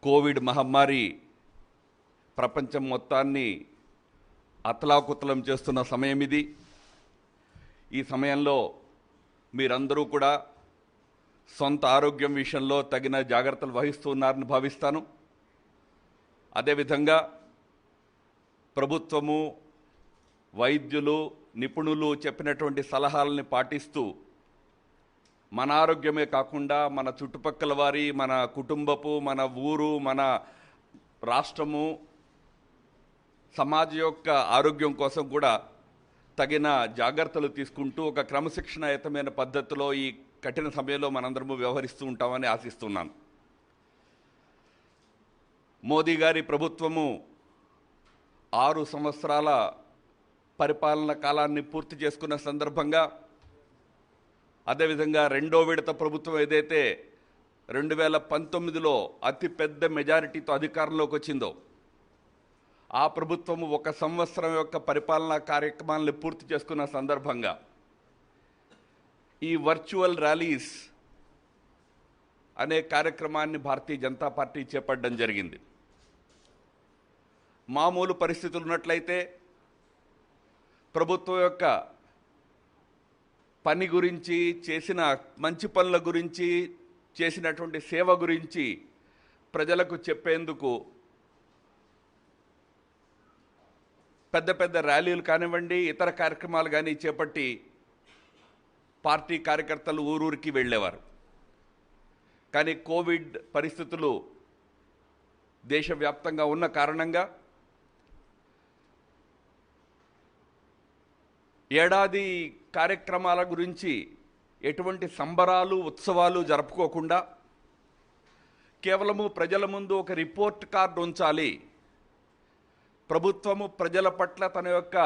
కోవిడ్ మహమ్మారి ప్రపంచం మొత్తాన్ని అతలాకుతలం చేస్తున్న సమయం ఇది. ఈ సమయంలో మీరందరూ కూడా సొంత ఆరోగ్యం విషయంలో తగిన జాగ్రత్తలు వహిస్తున్నారని భావిస్తాను. అదేవిధంగా ప్రభుత్వము, వైద్యులు, నిపుణులు చెప్పినటువంటి సలహాలని పాటిస్తూ మన ఆరోగ్యమే కాకుండా మన చుట్టుపక్కల వారి, మన కుటుంబపు, మన ఊరు, మన రాష్ట్రము, సమాజం యొక్క ఆరోగ్యం కోసం కూడా తగిన జాగ్రత్తలు తీసుకుంటూ ఒక క్రమశిక్షణాయుతమైన పద్ధతిలో ఈ కఠిన సమయంలో మనందరము వ్యవహరిస్తూ ఉంటామని ఆశిస్తున్నాను. మోదీ గారి ప్రభుత్వము 6 సంవత్సరాల పరిపాలన కాలాన్ని పూర్తి చేసుకున్న సందర్భంగా, అదేవిధంగా రెండో విడత ప్రభుత్వం ఏదైతే 2019లో అతిపెద్ద మెజారిటీతో అధికారంలోకి వచ్చిందో, ఆ ప్రభుత్వము 1 సంవత్సరం యొక్క పరిపాలనా కార్యక్రమాలను పూర్తి చేసుకున్న సందర్భంగా ఈ వర్చువల్ ర్యాలీస్ అనే కార్యక్రమాన్ని భారతీయ జనతా పార్టీ చేపట్టడం జరిగింది. మామూలు పరిస్థితులు ఉన్నట్లయితే ప్రభుత్వం యొక్క పని గురించి, చేసిన మంచి పనుల గురించి, చేసినటువంటి సేవ గురించి ప్రజలకు చెప్పేందుకు పెద్ద పెద్ద ర్యాలీలు కానివ్వండి, ఇతర కార్యక్రమాలు కానీ చేపట్టి పార్టీ కార్యకర్తలు ఊరూరికి వెళ్ళేవారు. కానీ కోవిడ్ పరిస్థితులు దేశవ్యాప్తంగా ఉన్న కారణంగా ఏడాది కార్యక్రమాల గురించి ఎటువంటి సంబరాలు, ఉత్సవాలు జరుపుకోకుండా కేవలము ప్రజల ముందు ఒక రిపోర్ట్ కార్డు ఉంచాలి, ప్రభుత్వము ప్రజల పట్ల తన యొక్క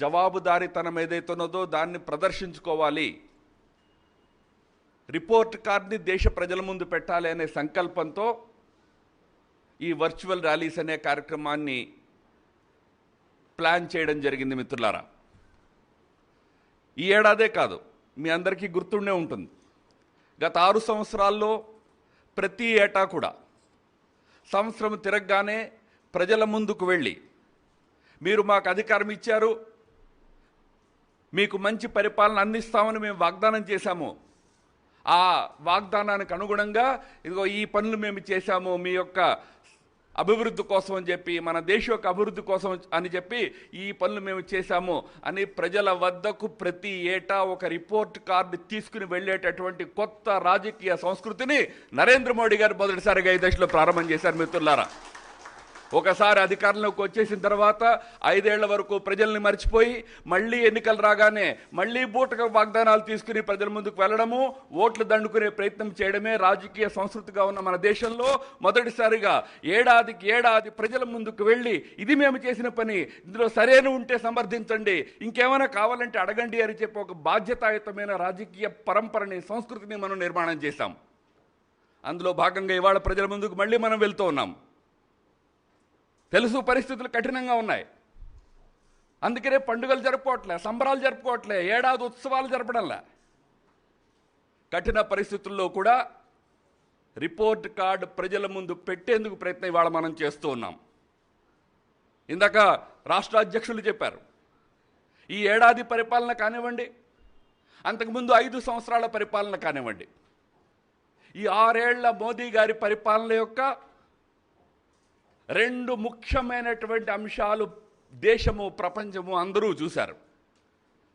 జవాబుదారీతనం ఏదైతున్నదో దాన్ని ప్రదర్శించుకోవాలి, రిపోర్ట్ కార్డ్ని దేశ ప్రజల ముందు పెట్టాలి అనే సంకల్పంతో ఈ వర్చువల్ ర్యాలీస్ అనే కార్యక్రమాన్ని ప్లాన్ చేయడం జరిగింది. మిత్రులారా, ఈ ఏడాదే కాదు, మీ అందరికీ గుర్తుండే ఉంటుంది, గత 6 సంవత్సరాల్లో ప్రతి ఏటా కూడా సంవత్సరం తిరగగానే ప్రజల ముందుకు వెళ్ళి, మీరు మాకు అధికారం ఇచ్చారు, మీకు మంచి పరిపాలన అందిస్తామని మేము వాగ్దానం చేశాము, ఆ వాగ్దానానికి అనుగుణంగా ఇదిగో ఈ పనులు మేము చేశాము మీ యొక్క అభివృద్ధి కోసం అని చెప్పి, మన దేశ యొక్క అభివృద్ధి కోసం అని చెప్పి ఈ పనులు మేము చేశాము అని ప్రజల వద్దకు ప్రతి ఏటా ఒక రిపోర్ట్ కార్డు తీసుకుని వెళ్ళేటటువంటి కొత్త రాజకీయ సంస్కృతిని నరేంద్ర మోడీ గారు మొదటిసారిగా ఈ దేశంలో ప్రారంభం చేశారు. మిత్రులారా, ఒకసారి అధికారంలోకి వచ్చేసిన తర్వాత 5 ఏళ్ల వరకు ప్రజల్ని మర్చిపోయి మళ్ళీ ఎన్నికలు రాగానే మళ్ళీ బూటక వాగ్దానాలు తీసుకుని ప్రజల ముందుకు వెళ్ళడము, ఓట్లు దండుకునే ప్రయత్నం చేయడమే రాజకీయ సంస్కృతిగా ఉన్న మన దేశంలో మొదటిసారిగా ఏడాదికి ఏడాది ప్రజల ముందుకు వెళ్ళి ఇది మేము చేసిన పని, ఇందులో సరైన ఉంటే సమర్థించండి, ఇంకేమైనా కావాలంటే అడగండి అని చెప్పి ఒక బాధ్యతాయుతమైన రాజకీయ పరంపరని, సంస్కృతిని మనం నిర్మాణం చేశాం. అందులో భాగంగా ఇవాళ ప్రజల ముందుకు మళ్ళీ మనం వెళ్తూ ఉన్నాం. తెలుసు పరిస్థితులు కఠినంగా ఉన్నాయి, అందుకనే పండుగలు జరుపుకోవట్లే, సంబరాలు జరుపుకోవట్లే, ఏడాది ఉత్సవాలు జరపడంలే. కఠిన పరిస్థితుల్లో కూడా రిపోర్ట్ కార్డు ప్రజల ముందు పెట్టేందుకు ప్రయత్నం ఇవాళ మనం చేస్తూ ఉన్నాం. ఇందాక రాష్ట్ర అధ్యక్షులు చెప్పారు, ఈ ఏడాది పరిపాలన కానివ్వండి, అంతకుముందు 5 సంవత్సరాల పరిపాలన కానివ్వండి, ఈ 6 ఏళ్ల మోదీ గారి పరిపాలన యొక్క 2 ముఖ్యమైనటువంటి అంశాలు దేశము, ప్రపంచము అందరూ చూశారు.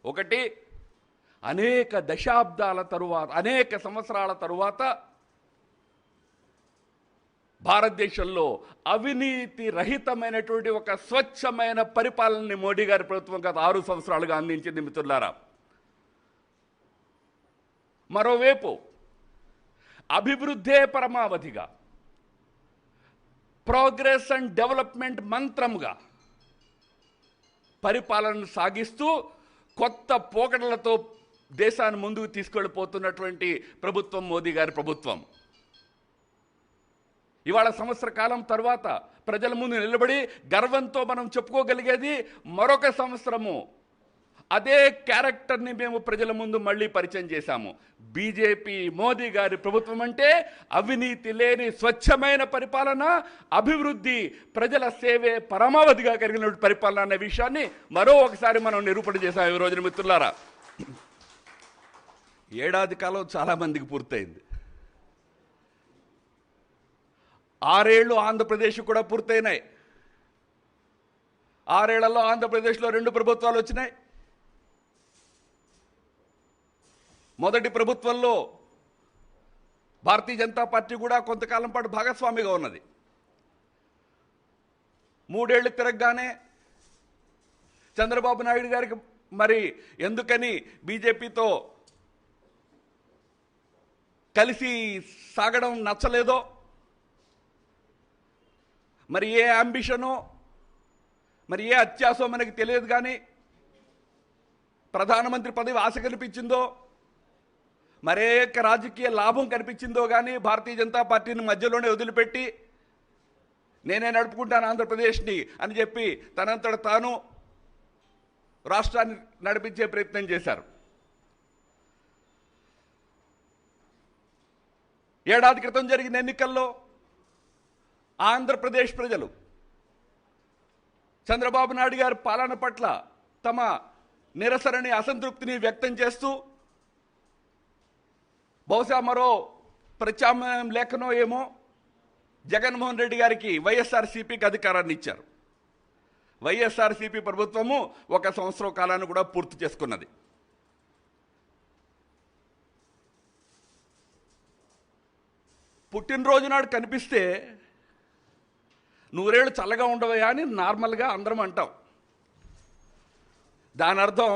ఒకటి, అనేక దశాబ్దాల తరువాత, అనేక సంవత్సరాల తరువాత భారతదేశంలో అవినీతి రహితమైనటువంటి ఒక స్వచ్ఛమైన పరిపాలనని మోడీ గారి ప్రభుత్వం గత 6 సంవత్సరాలుగా అందించింది. మిత్రులారా, మరోవైపు అభివృద్ధే పరమావధిగా, ప్రోగ్రెస్ అండ్ డెవలప్మెంట్ మంత్రముగా పరిపాలనను సాగిస్తూ కొత్త పోకడలతో దేశాన్ని ముందుకు తీసుకెళ్ళిపోతున్నటువంటి ప్రభుత్వం మోదీ గారి ప్రభుత్వం. ఇవాళ సంవత్సర కాలం తర్వాత ప్రజల ముందు నిలబడి గర్వంతో మనం చెప్పుకోగలిగేది మరొక సంవత్సరము అదే క్యారెక్టర్ని మేము ప్రజల ముందు మళ్ళీ పరిచయం చేశాము. బీజేపీ మోదీ గారి ప్రభుత్వం అంటే అవినీతి లేని స్వచ్ఛమైన పరిపాలన, అభివృద్ధి, ప్రజల సేవే పరమావధిగా కలిగిన పరిపాలన అనే విషయాన్ని మరో ఒకసారి మనం నిరూపణ చేశాం ఈ రోజున. మిత్రులారా, ఏడాది కాలం చాలామందికి పూర్తయింది. 6 ఏళ్ళు ఆంధ్రప్రదేశ్ కూడా పూర్తయినాయి. 6 ఏళ్లలో ఆంధ్రప్రదేశ్లో 2 ప్రభుత్వాలు వచ్చినాయి. మొదటి ప్రభుత్వంలో భారతీయ జనతా పార్టీ కూడా కొంతకాలం పాటు భాగస్వామిగా ఉన్నది. 3 ఏళ్ళు తిరగగానే చంద్రబాబు నాయుడు గారికి మరి ఎందుకని బీజేపీతో కలిసి సాగడం నచ్చలేదో, మరి ఏ అంబిషనో, మరి ఏ అత్యాసో మనకి తెలియదు, కానీ ప్రధానమంత్రి పదవి ఆశ కనిపించిందో, మరేక రాజకీయ లాభం కనిపించిందో కానీ భారతీయ జనతా పార్టీని మధ్యలోనే వదిలిపెట్టి నేనే నడుపుకుంటాను ఆంధ్రప్రదేశ్ని అని చెప్పి తనంతట తాను రాష్ట్రాన్ని నడిపించే ప్రయత్నం చేశారు. ఏడాది క్రితం జరిగిన ఎన్నికల్లో ఆంధ్రప్రదేశ్ ప్రజలు చంద్రబాబు నాయుడు గారి పాలన పట్ల తమ నిరసనని, అసంతృప్తిని వ్యక్తం చేస్తూ బహుశా మరో ప్రత్యామ్నాయం లేఖనో ఏమో జగన్మోహన్ రెడ్డి గారికి వైఎస్ఆర్సీపీకి అధికారాన్ని ఇచ్చారు. వైఎస్ఆర్సీపీ ప్రభుత్వము 1 సంవత్సరం కాలాన్ని కూడా పూర్తి చేసుకున్నది. పుట్టినరోజు నాడు కనిపిస్తే 100 ఏళ్ళు చల్లగా ఉండవయా అని నార్మల్గా అందరం అంటాం. దాని అర్థం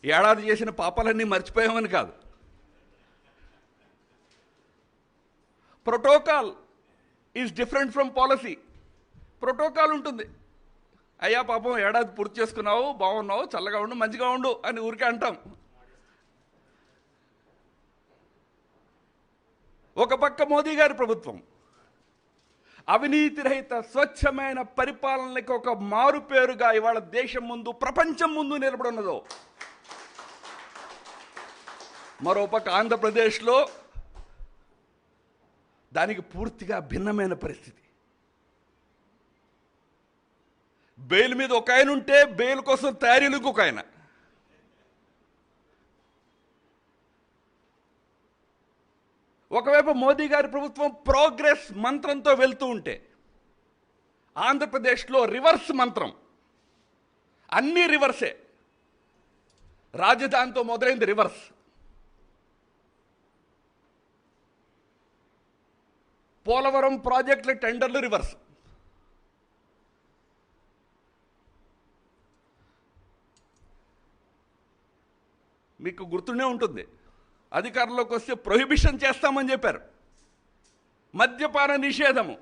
ఏడాది చేసిన పాపాలన్నీ మర్చిపోయామని కాదు. Protocol is different from policy. Protocol ఉంటుంది. అయ్యా పాపం ఏడాది పూర్తి చేసుకున్నావు, బాగున్నావు, చల్లగా ఉండు, మంచిగా ఉండు అని ఊరికే అంటాం. ఒక పక్క మోదీ గారి ప్రభుత్వం అవినీతి రహిత స్వచ్ఛమైన పరిపాలనకి ఒక మారుపేరుగా ఇవాళ దేశం ముందు, ప్రపంచం ముందు నిలబడున్నదో, మరోపక్క ఆంధ్రప్రదేశ్లో దానికి పూర్తిగా భిన్నమైన పరిస్థితి. బెయిల్ మీద ఒక ఆయన ఉంటే బెయిల్ కోసం తయారీలు ఇంకొక ఆయన. ఒకవైపు మోదీ గారి ప్రభుత్వం ప్రోగ్రెస్ మంత్రంతో వెళ్తూ ఉంటే ఆంధ్రప్రదేశ్లో రివర్స్ మంత్రం. అన్నీ రివర్సే. రాజధానితో మొదలైంది రివర్స్. పోలవరం ప్రాజెక్టుల టెండర్లు రివర్స్. మీకు గుర్తుండే ఉంటుంది, అధికారంలోకి వస్తే ప్రొహిబిషన్ చేస్తామని చెప్పారు. మద్యపాన నిషేధము,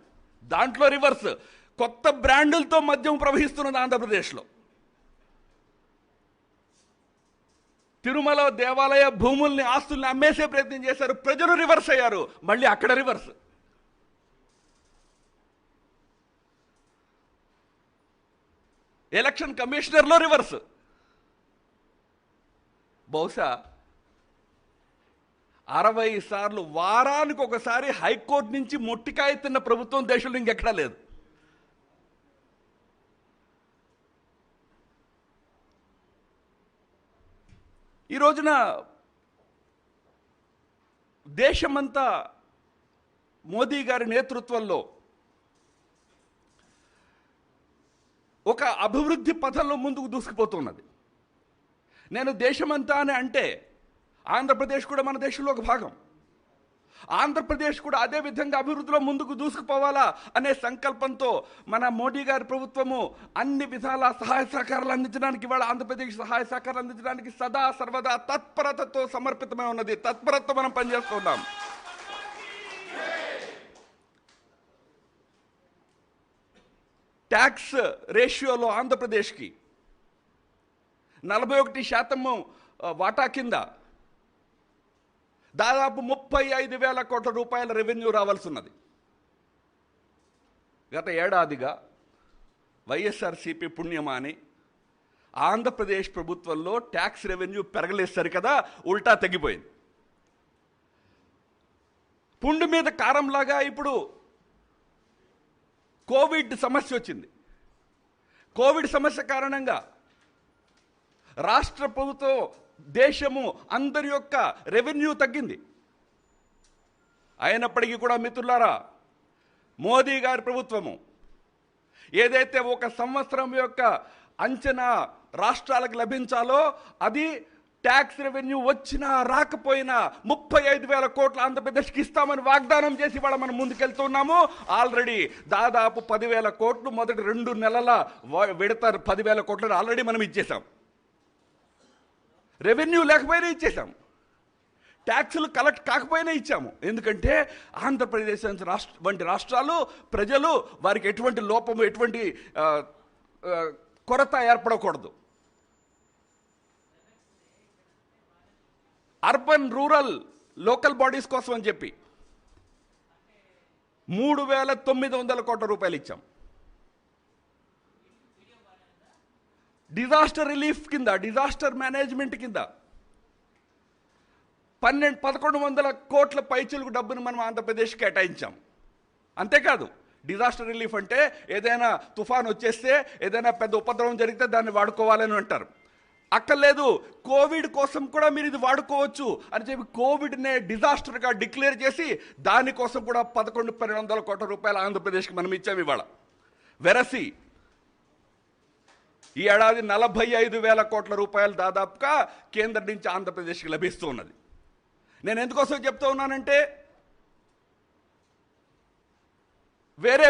దాంట్లో రివర్స్. కొత్త బ్రాండులతో మద్యం ప్రవహిస్తున్నది ఆంధ్రప్రదేశ్లో. తిరుమల దేవాలయ భూముల్ని, ఆస్తుల్ని అమ్మేసే ప్రయత్నం చేశారు. ప్రజలు రివర్స్ అయ్యారు. మళ్ళీ అక్కడ రివర్స్. Election కమిషనర్లో reverse. బహుశా 60 సార్లు వారానికి ఒకసారి హైకోర్టు నుంచి మొట్టికాయ తిన్న ప్రభుత్వం దేశంలో ఇంకెక్కడా లేదు. ఈ రోజున దేశమంతా మోదీ గారి నేతృత్వంలో ఒక అభివృద్ధి పథంలో ముందుకు దూసుకుపోతున్నది. నేను దేశమంతా అని అంటే ఆంధ్రప్రదేశ్ కూడా మన దేశంలో ఒక భాగం. ఆంధ్రప్రదేశ్ కూడా అదే విధంగా అభివృద్ధిలో ముందుకు దూసుకుపోవాలా అనే సంకల్పంతో మన మోడీ గారి ప్రభుత్వము అన్ని విధాల సహాయ సహకారాలు అందించడానికి, ఇవాళ ఆంధ్రప్రదేశ్ సహాయ సహకారాలు అందించడానికి సదా సర్వదా తత్పరతతో సమర్పితమై ఉన్నది. తత్పరతతో మనం పనిచేస్తున్నాం. ట్యాక్స్ రేషియోలో ఆంధ్రప్రదేశ్కి 41% వాటా కింద దాదాపు 35,000 కోట్ల రూపాయల రెవెన్యూ రావాల్సి ఉన్నది. గత ఏడాదిగా వైఎస్ఆర్సీపీ పుణ్యమాని ఆంధ్రప్రదేశ్ ప్రభుత్వంలో ట్యాక్స్ రెవెన్యూ పెరగలేదు కదా, ఉల్టా తగ్గిపోయింది. పుండు మీద కారంలాగా ఇప్పుడు కోవిడ్ సమస్య వచ్చింది. కోవిడ్ సమస్య కారణంగా రాష్ట్ర ప్రభుత్వం, దేశము అందరి యొక్క రెవెన్యూ తగ్గింది. అయినప్పటికీ కూడా మిత్రులారా, మోదీ గారి ప్రభుత్వము ఏదైతే ఒక సంవత్సరం యొక్క అంచనా రాష్ట్రాలకు లభించాలో అది ట్యాక్స్ రెవెన్యూ వచ్చినా రాకపోయినా 35,000 కోట్ల ఆంధ్రప్రదేశ్కి ఇస్తామని వాగ్దానం చేసి ఇవాళ మనం ముందుకెళ్తున్నాము. ఆల్రెడీ దాదాపు 10,000 కోట్లు మొదటి 2 నెలల విడత 10,000 కోట్లు ఆల్రెడీ మనం ఇచ్చేసాం. రెవెన్యూ లేకపోయినా ఇచ్చేసాం, ట్యాక్సులు కలెక్ట్ కాకపోయినా ఇచ్చాము. ఎందుకంటే ఆంధ్రప్రదేశ్ వంటి రాష్ట్రాలు ప్రజలు వారికి ఎటువంటి లోపము, ఎటువంటి కొరత ఏర్పడకూడదు. అర్బన్ రూరల్ లోకల్ బాడీస్ కోసం అని చెప్పి 3,900 కోట్ల రూపాయలు ఇచ్చాం. డిజాస్టర్ రిలీఫ్ కింద, డిజాస్టర్ మేనేజ్మెంట్ కింద 1,100 కోట్ల పైచిలకు డబ్బును మనం ఆంధ్రప్రదేశ్కి కేటాయించాం. అంతేకాదు, డిజాస్టర్ రిలీఫ్ అంటే ఏదైనా తుఫాన్ వచ్చేస్తే, ఏదైనా పెద్ద ఉపద్రవం జరిగితే దాన్ని వాడుకోవాలని అంటారు. అక్కర్లేదు, కోవిడ్ కోసం కూడా మీరు ఇది వాడుకోవచ్చు అని చెప్పి కోవిడ్నే డిజాస్టర్గా డిక్లేర్ చేసి దానికోసం కూడా 1,100-1,200 కోట్ల రూపాయలు ఆంధ్రప్రదేశ్కి మనం ఇచ్చాము ఇవాళ. వెరసి ఈ ఏడాది 45,000 కోట్ల రూపాయలు దాదాపుగా కేంద్రం నుంచి ఆంధ్రప్రదేశ్కి లభిస్తూ ఉన్నది. నేను ఎందుకోసం చెప్తూ ఉన్నానంటే, వేరే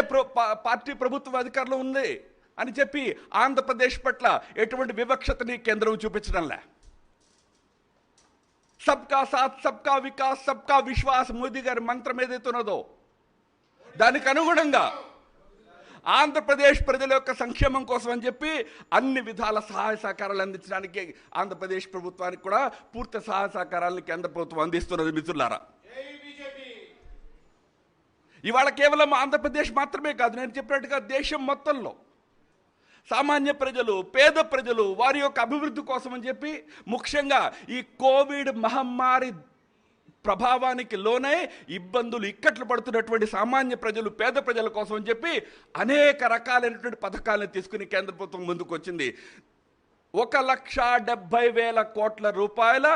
పార్టీ ప్రభుత్వ అధికారంలో ఉంది అని చెప్పి ఆంధ్రప్రదేశ్ పట్ల ఎటువంటి వివక్షతని కేంద్రం చూపించడంలే. సబ్కా సాత్, సబ్కా వికాస్, సబ్కా విశ్వాస్ మోదీ గారి మంత్రం ఏదైతే ఉన్నదో దానికి అనుగుణంగా ఆంధ్రప్రదేశ్ ప్రజల యొక్క సంక్షేమం కోసం అని చెప్పి అన్ని విధాల సహాయ సహకారాలు అందించడానికి ఆంధ్రప్రదేశ్ ప్రభుత్వానికి కూడా పూర్తి సహాయ సహకారాలను కేంద్ర ప్రభుత్వం అందిస్తున్నది. మిత్రులారా, ఇవాళ కేవలం ఆంధ్రప్రదేశ్ మాత్రమే కాదు, నేను చెప్పినట్టుగా దేశం మొత్తంలో సామాన్య ప్రజలు, పేద ప్రజలు వారి యొక్క అభివృద్ధి కోసం అని చెప్పి, ముఖ్యంగా ఈ కోవిడ్ మహమ్మారి ప్రభావానికి లోనే ఇబ్బందులు, ఇక్కట్లు పడుతున్నటువంటి సామాన్య ప్రజలు, పేద ప్రజల కోసం అని చెప్పి అనేక రకాలైనటువంటి పథకాలను తీసుకుని కేంద్ర ప్రభుత్వం ముందుకు వచ్చింది. 1,70,000 కోట్ల రూపాయల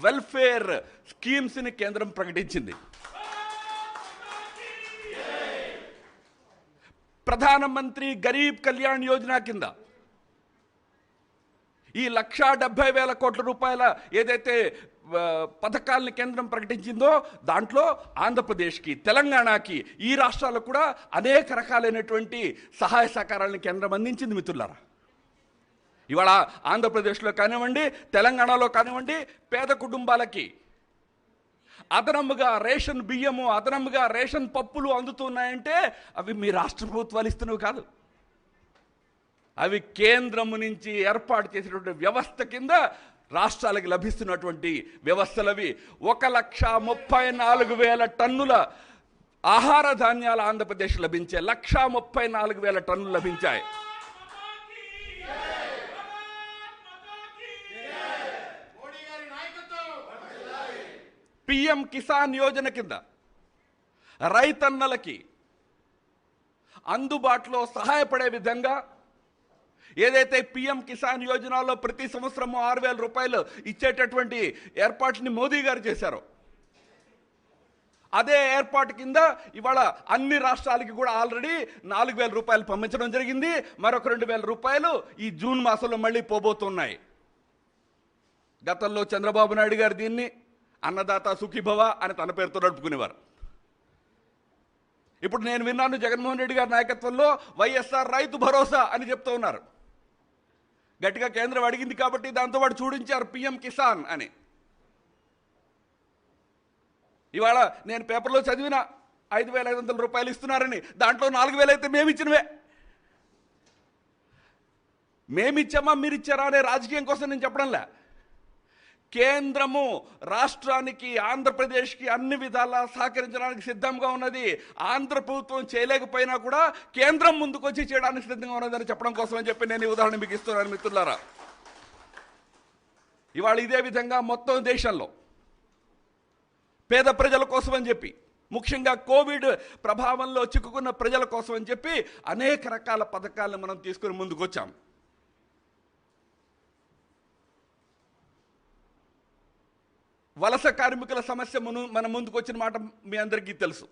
వెల్ఫేర్ స్కీమ్స్ని కేంద్రం ప్రకటించింది. ప్రధానమంత్రి గరీబ్ కళ్యాణ్ యోజన కింద ఈ 1,70,000 కోట్ల రూపాయల ఏదైతే పథకాలను కేంద్రం ప్రకటించిందో దాంట్లో ఆంధ్రప్రదేశ్కి, తెలంగాణకి, ఈ రాష్ట్రాలకు కూడా అనేక రకాలైనటువంటి సహాయ సహకారాలను కేంద్రం అందించింది. మిత్రులారా, ఇవాళ ఆంధ్రప్రదేశ్లో కానివ్వండి, తెలంగాణలో కానివ్వండి, పేద కుటుంబాలకి అదనముగా రేషన్ బియ్యము, అదనముగా రేషన్ పప్పులు అందుతున్నాయంటే అవి మీ రాష్ట్ర ప్రభుత్వాలు ఇస్తున్నవి కాదు, అవి కేంద్రము నుంచి ఏర్పాటు చేసినటువంటి వ్యవస్థ కింద రాష్ట్రాలకు లభిస్తున్నటువంటి వ్యవస్థలవి. 1,34,000 టన్నుల ఆహార ధాన్యాలు ఆంధ్రప్రదేశ్ లభించాయి. 1,34,000 టన్నులు లభించాయి. పిఎం కిసాన్ యోజన కింద రైతన్నలకి అందుబాటులో సహాయపడే విధంగా ఏదైతే పిఎం కిసాన్ యోజనలో ప్రతి సంవత్సరము 6,000 రూపాయలు ఇచ్చేటటువంటి ఏర్పాటుని మోదీ గారు చేశారు, అదే ఏర్పాటు కింద ఇవాళ అన్ని రాష్ట్రాలకి కూడా ఆల్రెడీ 4,000 రూపాయలు పంపించడం జరిగింది. మరొక 2,000 రూపాయలు ఈ జూన్ మాసంలో మళ్ళీ పోబోతున్నాయి. గతంలో చంద్రబాబు నాయుడు గారు దీన్ని అన్నదాత సుఖీభవ అని తన పేరుతో నడుపుకునేవారు. ఇప్పుడు నేను విన్నాను, జగన్మోహన్ రెడ్డి గారి నాయకత్వంలో వైఎస్ఆర్ రైతు భరోసా అని చెప్తూ ఉన్నారు. గట్టిగా కేంద్రం అడిగింది కాబట్టి దాంతో పాటు చూడించారు పిఎం కిసాన్ అని. ఇవాళ నేను పేపర్లో చదివిన 5,500 రూపాయలు ఇస్తున్నారని, దాంట్లో 4,000 అయితే మేము ఇచ్చినవే. మేమిచ్చామా మీరిచ్చారా అనే రాజకీయం కోసం నేను చెప్పడంలే. కేంద్రము రాష్ట్రానికి, ఆంధ్రప్రదేశ్కి అన్ని విధాలా సహకరించడానికి సిద్ధంగా ఉన్నది. ఆంధ్ర ప్రభుత్వం చేయలేకపోయినా కూడా కేంద్రం ముందుకు వచ్చి చేయడానికి సిద్ధంగా ఉన్నదని చెప్పడం కోసం అని చెప్పి నేను ఈ ఉదాహరణ మీకు ఇస్తున్నాను మిత్రులారా. ఇవాళ ఇదే విధంగా మొత్తం దేశంలో పేద ప్రజల కోసం అని చెప్పి, ముఖ్యంగా కోవిడ్ ప్రభావంలో చిక్కుకున్న ప్రజల కోసం అని చెప్పి అనేక రకాల పథకాలను మనం తీసుకుని ముందుకు వచ్చాం. వలస కార్మికుల సమస్య మన ముందుకు వచ్చిన మాట మీ అందరికీ తెలుసు.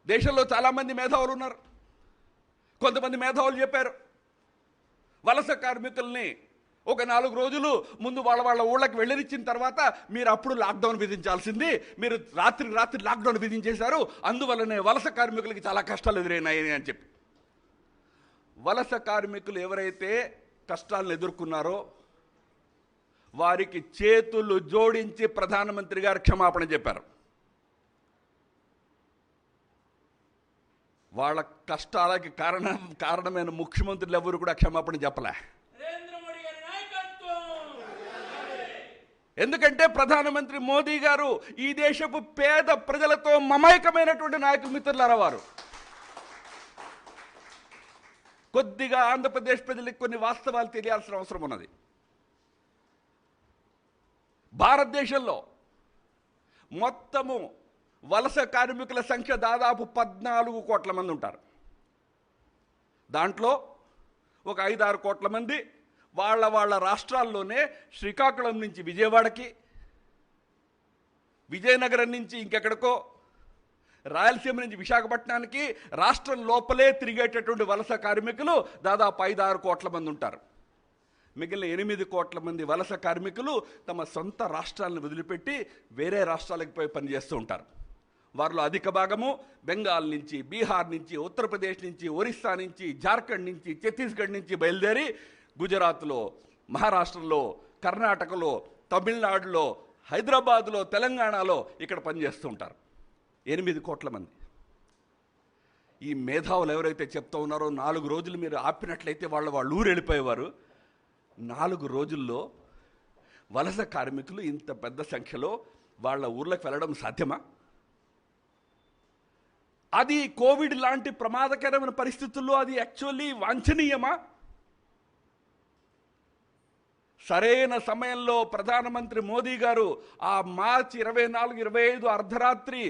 దేశంలో చాలామంది మేధావులు ఉన్నారు. కొంతమంది మేధావులు చెప్పారు, వలస కార్మికుల్ని ఒక 4 రోజులు ముందు వాళ్ళ ఊళ్ళకి వెళ్ళనిచ్చిన తర్వాత మీరు అప్పుడు లాక్డౌన్ విధించాల్సింది, మీరు రాత్రి లాక్డౌన్ విధించేశారు, అందువల్లనే వలస కార్మికులకి చాలా కష్టాలు ఎదురైనాయి అని చెప్పి. వలస కార్మికులు ఎవరైతే కష్టాలను ఎదుర్కొన్నారో వారికి చేతులు జోడించి ప్రధానమంత్రి గారు క్షమాపణ చెప్పారు. వాళ్ళ కష్టాలకి కారణమైన ముఖ్యమంత్రులు ఎవరు కూడా క్షమాపణ చెప్పలే. ఎందుకంటే ప్రధానమంత్రి మోదీ గారు ఈ దేశపు పేద ప్రజలతో మమైకమైనటువంటి నాయకులు మిత్రులారా. వారు కొద్దిగా ఆంధ్రప్రదేశ్ ప్రజలకు కొన్ని వాస్తవాలు తెలియాల్సిన అవసరం ఉన్నది. భారతదేశంలో మొత్తము వలస కార్మికుల సంఖ్య దాదాపు 14 కోట్ల మంది ఉంటారు. దాంట్లో ఒక 5-6 కోట్ల మంది వాళ్ళ రాష్ట్రాల్లోనే శ్రీకాకుళం నుంచి విజయవాడకి, విజయనగరం నుంచి ఇంకెక్కడికో, రాయలసీమ నుంచి విశాఖపట్నానికి రాష్ట్రం లోపలే తిరిగేటటువంటి వలస కార్మికులు దాదాపు 5-6 కోట్ల మంది ఉంటారు. మిగిలిన 8 కోట్ల మంది వలస కార్మికులు తమ సొంత రాష్ట్రాలను వదిలిపెట్టి వేరే రాష్ట్రాలకు పోయి పనిచేస్తూ ఉంటారు. వారిలో అధిక భాగము బెంగాల్ నుంచి, బీహార్ నుంచి, ఉత్తరప్రదేశ్ నుంచి, ఒరిస్సా నుంచి, జార్ఖండ్ నుంచి, ఛత్తీస్గఢ్ నుంచి బయలుదేరి గుజరాత్లో, మహారాష్ట్రలో, కర్ణాటకలో, తమిళనాడులో, హైదరాబాద్లో, తెలంగాణలో ఇక్కడ పనిచేస్తూ ఉంటారు. 8 కోట్ల మంది. ఈ మేధావులు ఎవరైతే చెప్తూ ఉన్నారో 4 రోజులు మీరు ఆపినట్లయితే వాళ్ళ ఊరు వెళ్ళిపోయేవారు. 4 రోజుల్లో వలస కార్మికులు ఇంత పెద్ద సంఖ్యలో వాళ్ళ ఊర్లకు వెళ్ళడం సాధ్యమా? అది కోవిడ్ లాంటి ప్రమాదకరమైన పరిస్థితుల్లో అది యాక్చువల్లీ వాంఛనీయమా? సరైన సమయంలో ప్రధానమంత్రి మోదీ గారు ఆ మార్చి 24, 25 అర్ధరాత్రి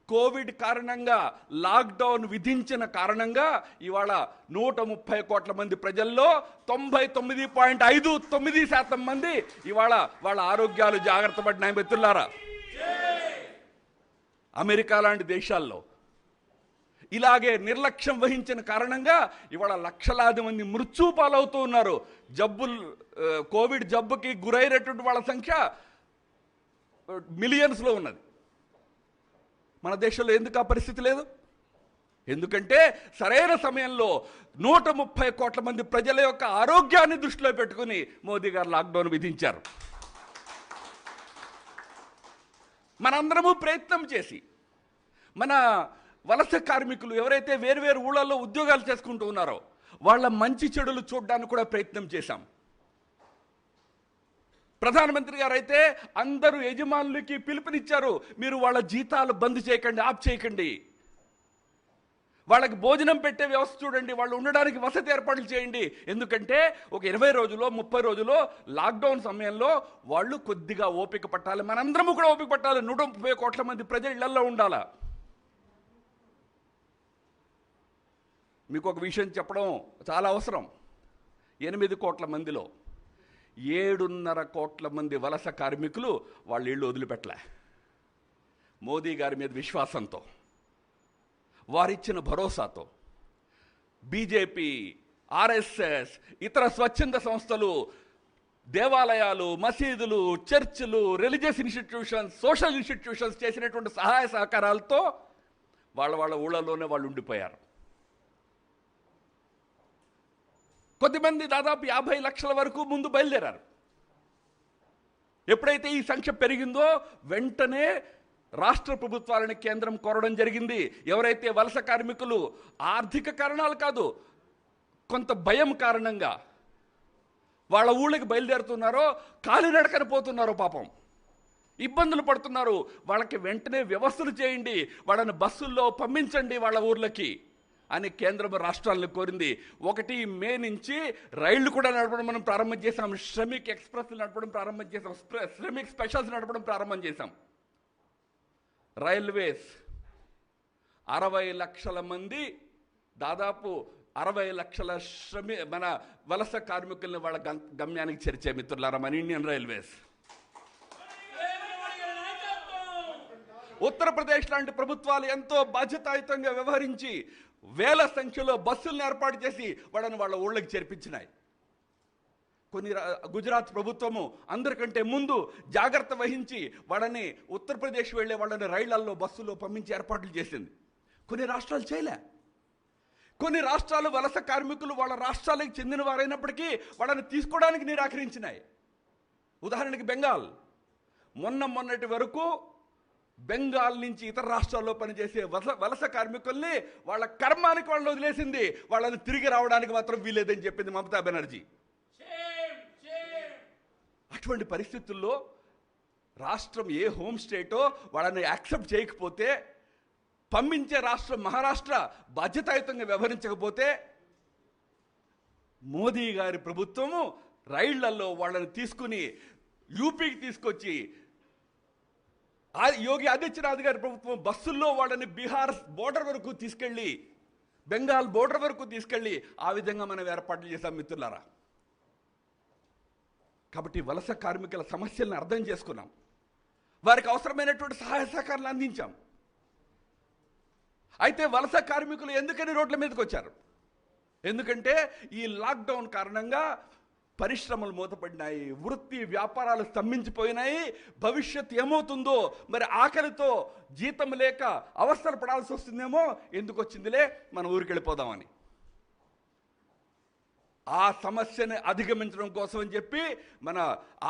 కోవిడ్ కారణంగా లాక్డౌన్ విధించిన కారణంగా ఇవాళ 130 కోట్ల మంది ప్రజల్లో 99.59% మంది ఇవాళ వాళ్ళ ఆరోగ్యాలు జాగ్రత్త పడినాయి మిత్రులారా. అమెరికా లాంటి దేశాల్లో ఇలాగే నిర్లక్ష్యం వహించిన కారణంగా ఇవాళ లక్షలాది మంది మృత్యు పాలవుతూ ఉన్నారు. కోవిడ్ జబ్బుకి గురైనటువంటి వాళ్ళ సంఖ్య మిలియన్స్లో ఉన్నది. మన దేశంలో ఎందుకు ఆ పరిస్థితి లేదు? ఎందుకంటే సరైన సమయంలో 130 కోట్ల మంది ప్రజల యొక్క ఆరోగ్యాన్ని దృష్టిలో పెట్టుకుని మోదీ గారు లాక్డౌన్ విధించారు. మనందరము ప్రయత్నం చేసి మన వలస కార్మికులు ఎవరైతే వేరువేరు ఊళ్ళల్లో ఉద్యోగాలు చేసుకుంటూ ఉన్నారో వాళ్ళ మంచి చెడులు చూడడానికి కూడా ప్రయత్నం చేశాం. ప్రధానమంత్రి గారు అయితే అందరూ యజమానులకి పిలుపునిచ్చారు, మీరు వాళ్ళ జీతాలు బంద్ చేయకండి, ఆఫ్ చేయకండి, వాళ్ళకి భోజనం పెట్టే వ్యవస్థ చూడండి, వాళ్ళు ఉండడానికి వసతి ఏర్పాట్లు చేయండి. ఎందుకంటే ఒక 20 రోజులో 30 రోజులో లాక్డౌన్ సమయంలో వాళ్ళు కొద్దిగా ఓపిక పట్టాలి, మనందరము కూడా ఓపిక పట్టాలి. 130 కోట్ల మంది ప్రజలు ఇళ్లలో ఉండాలా. మీకు ఒక విషయం చెప్పడం చాలా అవసరం. 8 కోట్ల మందిలో 7.5 కోట్ల మంది వలస కార్మికులు వాళ్ళ ఇళ్ళు వదిలిపెట్టలే. మోదీ గారి మీద విశ్వాసంతో, వారిచ్చిన భరోసాతో బీజేపీ, ఆర్ఎస్ఎస్, ఇతర స్వచ్ఛంద సంస్థలు, దేవాలయాలు, మసీదులు, చర్చిలు, రిలీజియస్ ఇన్స్టిట్యూషన్స్, సోషల్ ఇన్స్టిట్యూషన్స్ చేసినటువంటి సహాయ సహకారాలతో వాళ్ళ ఊళ్ళలోనే వాళ్ళు ఉండిపోయారు. కొద్దిమంది దాదాపు 50 లక్షల వరకు ముందు బయలుదేరారు. ఎప్పుడైతే ఈ సంఖ్య పెరిగిందో వెంటనే రాష్ట్ర ప్రభుత్వాలని కేంద్రం కోరడం జరిగింది. ఎవరైతే వలస కార్మికులు ఆర్థిక కారణాలు కాదు, కొంత భయం కారణంగా వాళ్ళ ఊళ్ళకి బయలుదేరుతున్నారో కాలినడకన పోతున్నారో పాపం ఇబ్బందులు పడుతున్నారు. వాళ్ళకి వెంటనే వ్యవస్థలు చేయండి, వాళ్ళని బస్సుల్లో పంపించండి వాళ్ళ ఊర్లకి అని కేంద్రం రాష్ట్రాలను కోరింది. 1 మే నుంచి రైళ్లు కూడా నడపడం మనం ప్రారంభం చేశాం. శ్రమిక్ ఎక్స్ప్రెస్ నడపడం ప్రారంభం చేశాం. శ్రమిక్ స్పెషల్స్ నడపడం ప్రారంభం చేశాం. రైల్వేస్ 60 లక్షల మంది, దాదాపు 60 లక్షల మన వలస కార్మికుల్ని వాళ్ళ గమ్యానికి చేర్చే మిత్రులారా మన ఇండియన్ రైల్వేస్. ఉత్తరప్రదేశ్ లాంటి ప్రభుత్వాలు ఎంతో బాధ్యతాయుతంగా వ్యవహరించి వేల సంఖ్యలో బస్సులను ఏర్పాటు చేసి వాళ్ళని వాళ్ళ ఊళ్ళకి చేర్పించినాయి. గుజరాత్ ప్రభుత్వము అందరికంటే ముందు జాగ్రత్త వహించి వాళ్ళని ఉత్తరప్రదేశ్ వెళ్ళే వాళ్ళని రైళ్లలో బస్సుల్లో పంపించి ఏర్పాట్లు చేసింది. కొన్ని రాష్ట్రాలు చేయలే. కొన్ని రాష్ట్రాలు వలస కార్మికులు వాళ్ళ రాష్ట్రాలకు చెందిన వారైనప్పటికీ వాళ్ళని తీసుకోవడానికి నిరాకరించినాయి. ఉదాహరణకి బెంగాల్ మొన్నటి వరకు బెంగాల్ నుంచి ఇతర రాష్ట్రాల్లో పనిచేసే వలస కార్మికుల్ని వాళ్ళ కర్మానికి వాళ్ళని వదిలేసింది. వాళ్ళని తిరిగి రావడానికి మాత్రం వీలేదని చెప్పింది మమతా బెనర్జీ. అటువంటి పరిస్థితుల్లో రాష్ట్రం ఏ హోమ్ స్టేటో వాళ్ళని యాక్సెప్ట్ చేయకపోతే, పంపించే రాష్ట్రం మహారాష్ట్ర బాధ్యతాయుతంగా వ్యవహరించకపోతే, మోదీ గారి ప్రభుత్వము రైళ్లలో వాళ్ళని తీసుకుని యూపీకి తీసుకొచ్చి, యోగి ఆదిత్యనాథ్ గారి ప్రభుత్వం బస్సుల్లో వాళ్ళని బీహార్ బోర్డర్ వరకు తీసుకెళ్ళి, బెంగాల్ బోర్డర్ వరకు తీసుకెళ్ళి ఆ విధంగా మనం ఏర్పాట్లు చేశాం మిత్రులారా. కాబట్టి వలస కార్మికుల సమస్యలను అర్థం చేసుకున్నాం, వారికి అవసరమైనటువంటి సహాయ సహకారాలు అందించాం. అయితే వలస కార్మికులు ఎందుకని రోడ్ల మీదకి వచ్చారు? ఎందుకంటే ఈ లాక్డౌన్ కారణంగా పరిశ్రమలు మూతపడినాయి, వృత్తి వ్యాపారాలు స్తంభించిపోయినాయి. భవిష్యత్ ఏమవుతుందో, మరి ఆకలితో జీతం లేక అవస్థలు పడాల్సి వస్తుందేమో, ఎందుకు వచ్చిందిలే మన ఊరికి వెళ్ళిపోదామని. ఆ సమస్యని అధిగమించడం కోసం అని చెప్పి మన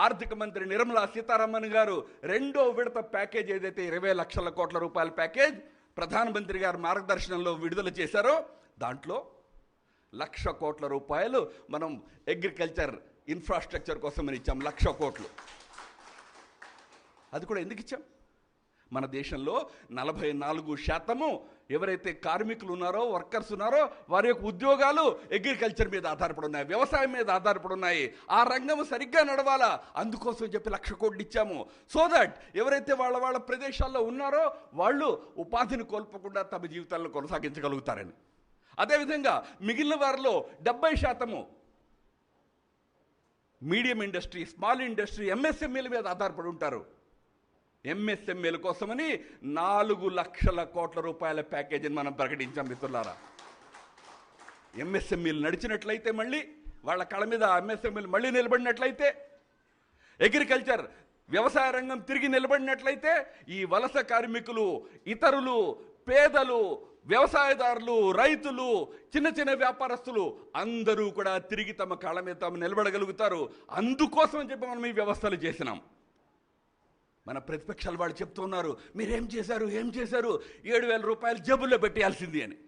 ఆర్థిక మంత్రి నిర్మలా సీతారామన్ గారు 2వ విడత ప్యాకేజ్, ఏదైతే 20 లక్షల కోట్ల రూపాయల ప్యాకేజ్ ప్రధానమంత్రి గారు మార్గదర్శనంలో విడుదల చేశారో, దాంట్లో 1,00,000 కోట్ల రూపాయలు మనం అగ్రికల్చర్ ఇన్ఫ్రాస్ట్రక్చర్ కోసం అని ఇచ్చాం. 1,00,000 కోట్లు. అది కూడా ఎందుకు ఇచ్చాం? మన దేశంలో 44% ఎవరైతే కార్మికులు ఉన్నారో, వర్కర్స్ ఉన్నారో, వారి యొక్క ఉద్యోగాలు అగ్రికల్చర్ మీద ఆధారపడి ఉన్నాయి, వ్యవసాయం మీద ఆధారపడి ఉన్నాయి. ఆ రంగం సరిగ్గా నడవాలా, అందుకోసం చెప్పి 1,00,000 కోట్లు ఇచ్చాము. సో దట్ ఎవరైతే వాళ్ళ ప్రదేశాల్లో ఉన్నారో వాళ్ళు ఉపాధిని కోల్పోకుండా తమ జీవితాలను కొనసాగించగలుగుతారని. అదేవిధంగా మిగిలిన వారిలో 70% మీడియం ఇండస్ట్రీ, స్మాల్ ఇండస్ట్రీ, ఎంఎస్ఎంఈల మీద ఆధారపడి ఉంటారు. ఎంఎస్ఎంఈల కోసమని 4 లక్షల కోట్ల రూపాయల ప్యాకేజీని మనం ప్రకటించాం మిత్రులారా. ఎంఎస్ఎంఈలు నడిచినట్లయితే, మళ్ళీ వాళ్ళ కళ మీద ఎంఎస్ఎంఈలు మళ్ళీ నిలబడినట్లయితే, అగ్రికల్చర్ వ్యవసాయ రంగం తిరిగి నిలబడినట్లయితే, ఈ వలస కార్మికులు, ఇతరులు, పేదలు, వ్యవసాయదారులు, రైతులు, చిన్న వ్యాపారస్తులు అందరూ కూడా తిరిగి తమ కాళ్ళ మీద తాము నిలబడగలుగుతారు. అందుకోసం అని చెప్పి మనం ఈ వ్యవస్థలు చేసినాం. మన ప్రతిపక్షాలు వాళ్ళు చెప్తున్నారు, మీరేం చేశారు 7,000 రూపాయలు జేబుల్లో పెట్టేయాల్సింది అని.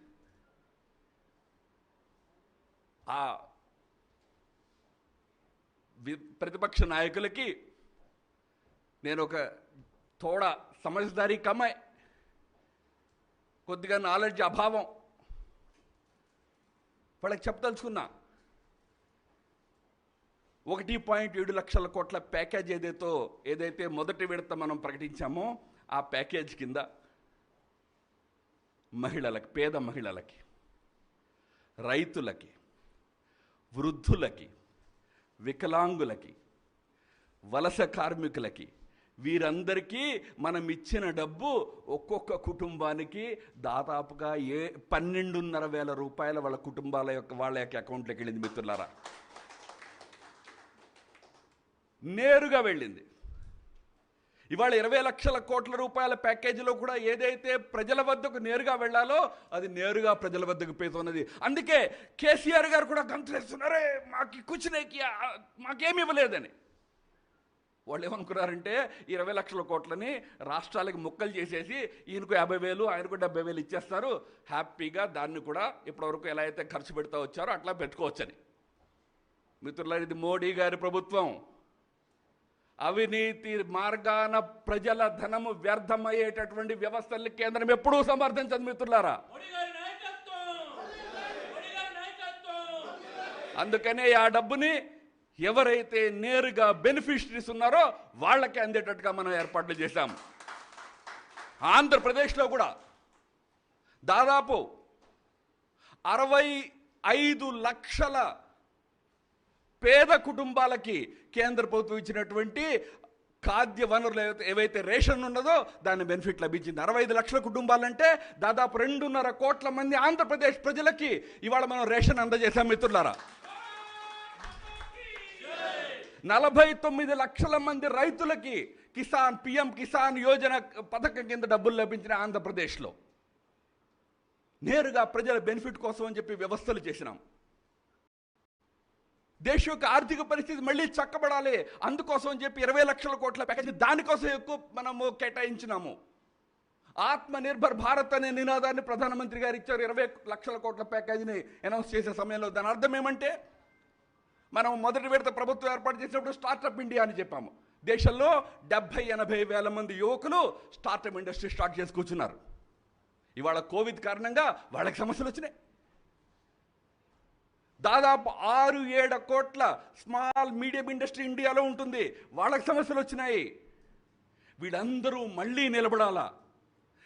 ఆ ప్రతిపక్ష నాయకులకి నేను ఒక తోడా సమజ్దారీ కమాయ్, కొద్దిగా నాలెడ్జ్ అభావం వాళ్ళకి చెప్పదలుచుకున్నా. 1.7 లక్షల కోట్ల ప్యాకేజ్ ఏదైతే మొదటి విడత మనం ప్రకటించామో, ఆ ప్యాకేజ్ కింద మహిళలకి, పేద మహిళలకి, రైతులకి, వృద్ధులకి, వికలాంగులకి, వలస కార్మికులకి, వీరందరికీ మనం ఇచ్చిన డబ్బు ఒక్కొక్క కుటుంబానికి దాదాపుగా 12,500 రూపాయల వాళ్ళ కుటుంబాల యొక్క అకౌంట్లోకి వెళ్ళింది మిత్రులారా. నేరుగా వెళ్ళింది. ఇవాళ 20 లక్షల కోట్ల రూపాయల ప్యాకేజీలో కూడా ఏదైతే ప్రజల వద్దకు నేరుగా వెళ్ళాలో అది నేరుగా ప్రజల వద్దకు పోతున్నది. అందుకే కేసీఆర్ గారు కూడా గంతులేస్తున్నారే, మాకు కూర్చునేకి మాకేమి ఇవ్వలేదని. వాళ్ళు ఏమనుకున్నారంటే 20 లక్షల కోట్లని రాష్ట్రాలకు ముక్కలు చేసేసి ఈయనకు 50,000 ఆయనకు 70,000 ఇచ్చేస్తారు, హ్యాపీగా దాన్ని కూడా ఇప్పటివరకు ఎలా అయితే ఖర్చు పెడతా వచ్చారో అట్లా పెట్టుకోవచ్చని. మిత్రులారా, ఇది మోడీ గారి ప్రభుత్వం. అవినీతి మార్గాన ప్రజల ధనము వ్యర్థమయ్యేటటువంటి వ్యవస్థల్ని కేంద్రం ఎప్పుడూ సమర్థించదు మిత్రులారా. అందుకనే ఆ డబ్బుని ఎవరైతే నేరుగా బెనిఫిషరీస్ ఉన్నారో వాళ్ళకే అందేటట్టుగా మనం ఏర్పాట్లు చేశాం. ఆంధ్రప్రదేశ్లో కూడా దాదాపు 65 లక్షల పేద కుటుంబాలకి కేంద్ర ప్రభుత్వం ఇచ్చినటువంటి ఖాద్య వనరులు ఏవైతే రేషన్ ఉన్నదో దాని బెనిఫిట్ లభించింది. 65 లక్షల కుటుంబాలంటే దాదాపు 2.5 కోట్ల మంది ఆంధ్రప్రదేశ్ ప్రజలకి ఇవాళ మనం రేషన్ అందజేశాం మిత్రులారా. 49 లక్షల మంది రైతులకి పిఎం కిసాన్ యోజన పథకం కింద డబ్బులు లభించిన ఆంధ్రప్రదేశ్లో నేరుగా ప్రజల బెనిఫిట్ కోసం అని చెప్పి వ్యవస్థలు చేసినాం. దేశ యొక్క ఆర్థిక పరిస్థితి మళ్ళీ చక్కబడాలి, అందుకోసం అని చెప్పి 20 లక్షల కోట్ల ప్యాకేజీ దానికోసం ఎక్కువ మనము కేటాయించినాము. ఆత్మ నిర్భర్ భారత్ అనే నినాదాన్ని ప్రధానమంత్రి గారు ఇచ్చారు. 20 లక్షల కోట్ల ప్యాకేజీని అనౌన్స్ చేసే సమయంలో దాని అర్థం ఏమంటే, మనం మొదటి విడత ప్రభుత్వం ఏర్పాటు చేసినప్పుడు స్టార్టప్ ఇండియా అని చెప్పాము. దేశంలో 70-80 వేల మంది యువకులు స్టార్టప్ ఇండస్ట్రీ స్టార్ట్ చేసి కూర్చున్నారు. ఇవాళ కోవిడ్ కారణంగా వాళ్ళకి సమస్యలు వచ్చినాయి. దాదాపు 6-7 కోట్ల స్మాల్ మీడియం ఇండస్ట్రీ ఇండియాలో ఉంటుంది, వాళ్ళకి సమస్యలు వచ్చినాయి. వీళ్ళందరూ మళ్ళీ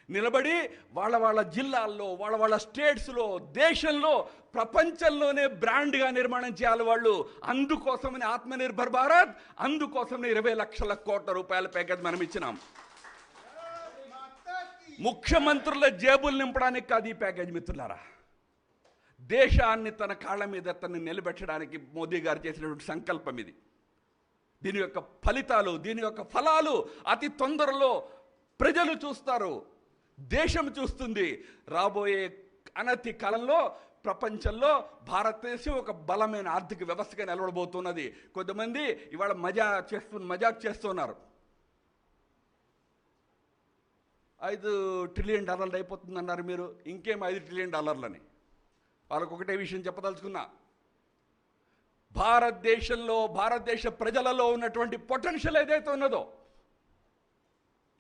నిలబడి వాళ్ళ జిల్లాల్లో వాళ్ళ స్టేట్స్లో దేశంలో ప్రపంచంలోనే బ్రాండ్గా నిర్మాణం చేయాలి వాళ్ళు. అందుకోసమని ఆత్మనిర్భర్ భారత్, అందుకోసమని 20 లక్షల కోట్ల రూపాయల ప్యాకేజ్ మనం ఇచ్చినాం. ముఖ్యమంత్రుల జేబులు నింపడానికి కాదు ఈ ప్యాకేజ్ మిత్రులారా, దేశాన్ని తన కాళ్ళ మీద తను నిలబెట్టడానికి మోదీ గారు చేసినటువంటి సంకల్పం ఇది. దీని యొక్క ఫలితాలు, దీని యొక్క ఫలాలు అతి తొందరలో ప్రజలు చూస్తారు, దేశం చూస్తుంది. రాబోయే అనతి కాలంలో ప్రపంచంలో భారతదేశం ఒక బలమైన ఆర్థిక వ్యవస్థగా నిలబడబోతున్నది. కొంతమంది ఇవాళ మజాక్ చేస్తున్నారు. $5 ట్రిలియన్ అయిపోతుంది అన్నారు మీరు, ఇంకేం $5 ట్రిలియన్ అని. వాళ్ళకు ఒకటే విషయం చెప్పదలుచుకున్నా, భారతదేశ ప్రజలలో ఉన్నటువంటి పొటెన్షియల్ ఏదైతే ఉన్నదో,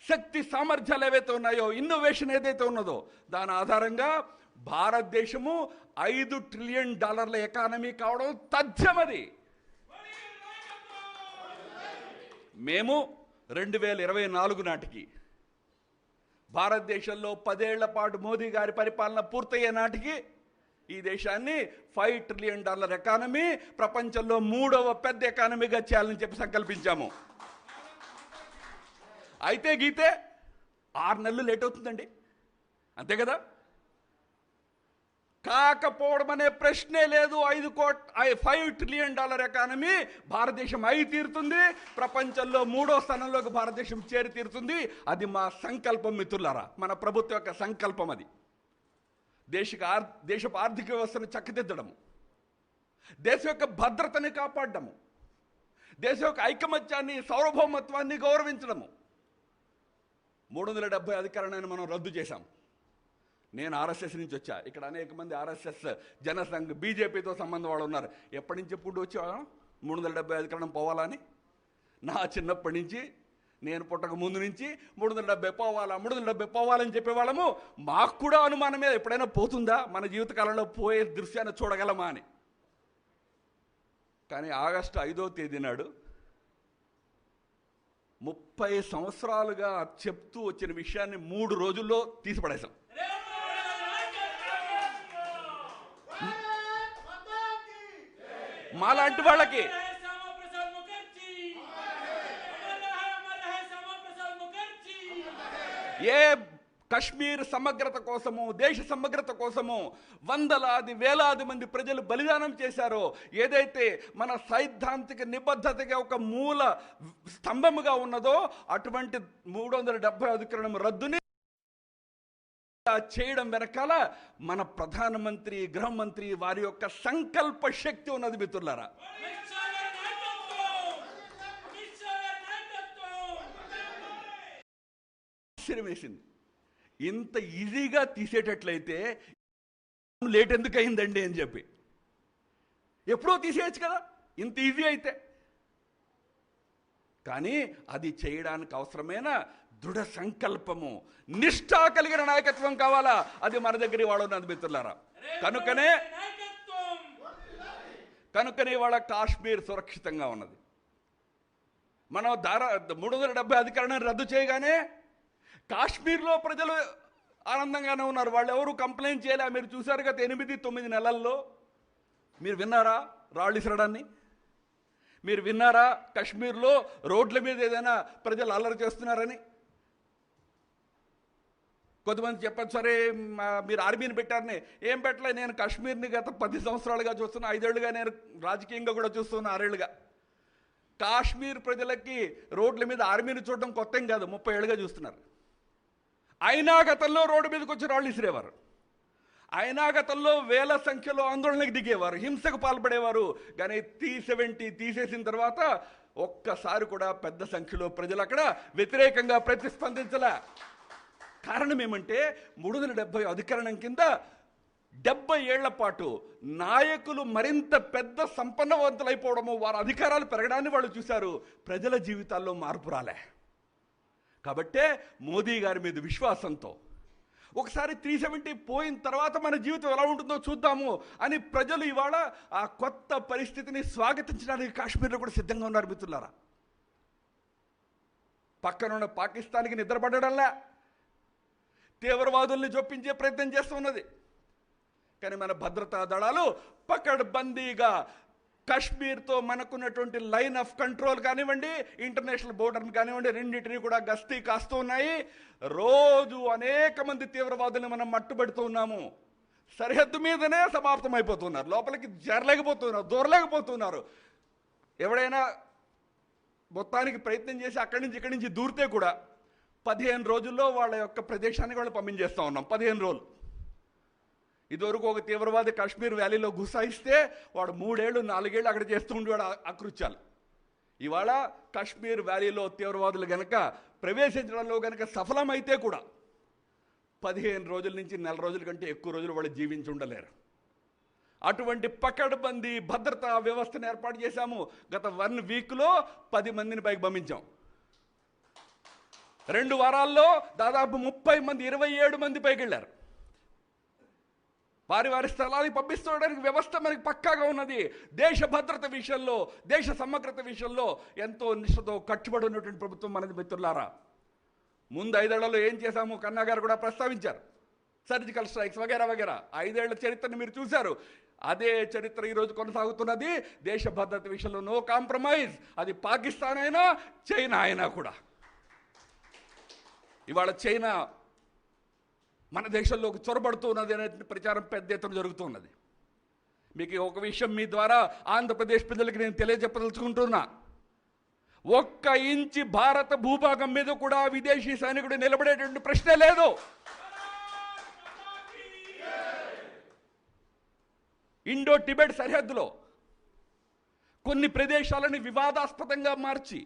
శక్తి సామర్థ్యాలు ఏవైతే ఉన్నాయో, ఇన్నోవేషన్ ఏదైతే ఉన్నదో, దాని ఆధారంగా భారతదేశము $5 ట్రిలియన్ ఎకానమీ కావడం తథ్యమది. మేము 2024 నాటికి భారతదేశంలో 10 ఏళ్ల పాటు మోదీ గారి పరిపాలన పూర్తయ్యే నాటికి ఈ దేశాన్ని $5 ట్రిలియన్ ఎకానమీ, ప్రపంచంలో 3వ పెద్ద ఎకానమీగా చేయాలని చెప్పి సంకల్పించాము. అయితే గీతే 6 నెలలు లేట్ అవుతుందండి, అంతే కదా. కాకపోవడం అనే ప్రశ్నే లేదు. $5 ట్రిలియన్ ఎకానమీ భారతదేశం అయి తీరుతుంది, ప్రపంచంలో 3వ స్థానంలోకి భారతదేశం చేరి తీరుతుంది. అది మా సంకల్పం మిత్రులారా, మన ప్రభుత్వం యొక్క సంకల్పం. అది దేశపు ఆర్థిక వ్యవస్థను చక్కదిద్దడము, దేశం యొక్క భద్రతని కాపాడము, దేశం యొక్క ఐకమత్యాన్ని, సార్వభౌమత్వాన్ని గౌరవించడము. 370 అధికారాన్ని మనం రద్దు చేశాం. నేను ఆర్ఎస్ఎస్ నుంచి వచ్చా, ఇక్కడ అనేక మంది ఆర్ఎస్ఎస్ జనసంఘ్ బీజేపీతో సంబంధం వాళ్ళు ఉన్నారు. ఎప్పటి నుంచి ఎప్పుడు వచ్చా 370 అధికారం పోవాలని? నా చిన్నప్పటి నుంచి, నేను పుట్టక ముందు నుంచి 370 పోవాలని చెప్పేవాళ్ళము. మాకు కూడా అనుమానమే, ఎప్పుడైనా పోతుందా, మన జీవితకాలంలో పోయే దృశ్యాన్ని చూడగలమా అని. కానీ ఆగస్టు 5వ తేదీ నాడు 30 సంవత్సరాలుగా చెప్తూ వచ్చిన విషయాన్ని 3 రోజుల్లో తీసిపడేశాం. మాలాంటి వాళ్ళకి ఏ కశ్మీర్ సమగ్రత కోసము, దేశ సమగ్రత కోసము వేలాది మంది ప్రజలు బలిదానం చేశారో, ఏదైతే మన సైద్ధాంతిక నిబద్ధతగా ఒక మూల స్తంభముగా ఉన్నదో, అటువంటి 370 అధికరణం రద్దుని చేయడం వెనకాల మన ప్రధానమంత్రి, గృహమంత్రి వారి యొక్క సంకల్ప శక్తి ఉన్నది మిత్రులారా. ఆశ్చర్యం వేసింది. ఇంత ఈజీగా తీసేటట్లయితే లేట్ ఎందుకు అయిందండి అని చెప్పి. ఎప్పుడో తీసేయచ్చు కదా ఇంత ఈజీ అయితే. కానీ అది చేయడానికి అవసరమైన దృఢ సంకల్పము, నిష్ఠ కలిగిన నాయకత్వం కావాలా. అది మన దగ్గర వాడు ఉన్నది మిత్రులారా. కనుకనే వాళ్ళ కాశ్మీర్ సురక్షితంగా ఉన్నది. మనం 370 అధికరణను రద్దు చేయగానే కాశ్మీర్లో ప్రజలు ఆనందంగానే ఉన్నారు. వాళ్ళు ఎవరు కంప్లైంట్ చేయలే. మీరు చూశారు గత 8-9 నెలల్లో. మీరు విన్నారా రాళ్ళు ఇసరడాన్ని? మీరు విన్నారా కాశ్మీర్లో రోడ్ల మీద ఏదైనా ప్రజలు అల్లరి చేస్తున్నారని? కొంతమంది చెప్పచ్చు, సరే మీరు ఆర్మీని పెట్టారని. ఏం పెట్టలే, నేను కాశ్మీర్ని గత 10 సంవత్సరాలుగా చూస్తున్నా, 5 ఏళ్ళుగా నేను రాజకీయంగా కూడా చూస్తున్నా, 6 ఏళ్ళుగా. కాశ్మీర్ ప్రజలకి రోడ్ల మీద ఆర్మీని చూడడం కొత్త ఏం కాదు, 30 ఏళ్ళుగా చూస్తున్నారు. అయినా గతంలో రోడ్డు మీదకి వచ్చి రాళ్ళు ఇసిరేవారు. అయినా గతంలో వేల సంఖ్యలో ఆందోళనకు దిగేవారు, హింసకు పాల్పడేవారు. కానీ T70 తీసేసిన తర్వాత ఒక్కసారి కూడా పెద్ద సంఖ్యలో ప్రజలు అక్కడ వ్యతిరేకంగా ప్రతిస్పందించలే. కారణం ఏమంటే 370 అధికరణం కింద 70 ఏళ్ల పాటు నాయకులు మరింత పెద్ద సంపన్నవంతులైపోవడము, వారి అధికారాలు పెరగడాన్ని వాళ్ళు చూశారు. ప్రజల జీవితాల్లో మార్పు రాలే. కాబట్టే మోదీ గారి మీద విశ్వాసంతో ఒకసారి 370 పోయిన తర్వాత మన జీవితం ఎలా ఉంటుందో చూద్దాము అని ప్రజలు ఇవాళ ఆ కొత్త పరిస్థితిని స్వాగతించడానికి కాశ్మీర్లో కూడా సిద్ధంగా ఉన్నారు మిత్రులారా. పక్కనున్న పాకిస్తాన్కి నిద్రపడడంలా తీవ్రవాదుల్ని చొప్పించే ప్రయత్నం చేస్తున్నది. కానీ మన భద్రతా దళాలు పకడ్బందీగా కాశ్మీర్తో మనకున్నటువంటి లైన్ ఆఫ్ కంట్రోల్ కానివ్వండి, ఇంటర్నేషనల్ బోర్డర్ని కానివ్వండి, రెండింటినీ కూడా గస్తీ కాస్తూ ఉన్నాయి. రోజు అనేక మంది తీవ్రవాదుల్ని మనం మట్టుబెడుతూ ఉన్నాము. సరిహద్దు మీదనే సమాప్తం అయిపోతున్నారు, లోపలికి చేరలేకపోతున్నారు, దూరలేకపోతున్నారు. ఎవడైనా మొత్తానికి ప్రయత్నం చేసి ఇక్కడి నుంచి దూరితే కూడా 15 రోజుల్లో వాళ్ళ యొక్క ప్రదేశానికి వాళ్ళు పంపించేస్తూ ఉన్నాం. 15 రోజులు. ఇదివరకు ఒక తీవ్రవాది కాశ్మీర్ వ్యాలీలో గుసాయిస్తే వాడు 3 ఏళ్ళు 4 ఏళ్ళు అక్కడ చేస్తూ ఉండేవాడు అకృత్యాలు. ఇవాళ కాశ్మీర్ వ్యాలీలో తీవ్రవాదులు గనక ప్రవేశించడంలో గనక సఫలమైతే కూడా 15 రోజుల నుంచి 1 నెల రోజుల కంటే ఎక్కువ రోజులు వాళ్ళు జీవించి ఉండలేరు. అటువంటి పకడ్బందీ భద్రతా వ్యవస్థను ఏర్పాటు చేశాము. గత 1 వీక్లో 10 మందిని పైకి పంపించాం. 2 వారాల్లో దాదాపు 30 మంది, 27 మంది పైకి వెళ్ళారు. వారి స్థలానికి పంపిస్తుండడానికి వ్యవస్థ మనకి పక్కాగా ఉన్నది. దేశ భద్రత విషయంలో, దేశ సమగ్రత విషయంలో ఎంతో నిష్ఠతో కట్టుబడి ఉన్నటువంటి ప్రభుత్వం మనది మిత్రులారా. ముందు 5 ఏళ్లలో ఏం చేశాము కన్నా గారు కూడా ప్రస్తావించారు. సర్జికల్ స్ట్రైక్స్ వగేరా వగేరా 5 ఏళ్ల చరిత్రను మీరు చూశారు. అదే చరిత్ర ఈరోజు కొనసాగుతున్నది. దేశ భద్రత విషయంలో నో కాంప్రమైజ్. అది పాకిస్తాన్ అయినా చైనా అయినా కూడా. ఇవాళ చైనా మన దేశంలోకి చొరబడుతున్నది అనే ప్రచారం పెద్ద ఎత్తున జరుగుతున్నది. మీకు ఒక విషయం మీ ద్వారా ఆంధ్రప్రదేశ్ ప్రజలకు నేను తెలియజెప్పదలుచుకుంటున్నా. 1 ఇంచి భారత భూభాగం మీద కూడా విదేశీ సైనికుడు నిలబడేటువంటి ప్రశ్నే లేదు. ఇండో టిబెట్ సరిహద్దులో కొన్ని ప్రదేశాలని వివాదాస్పదంగా మార్చి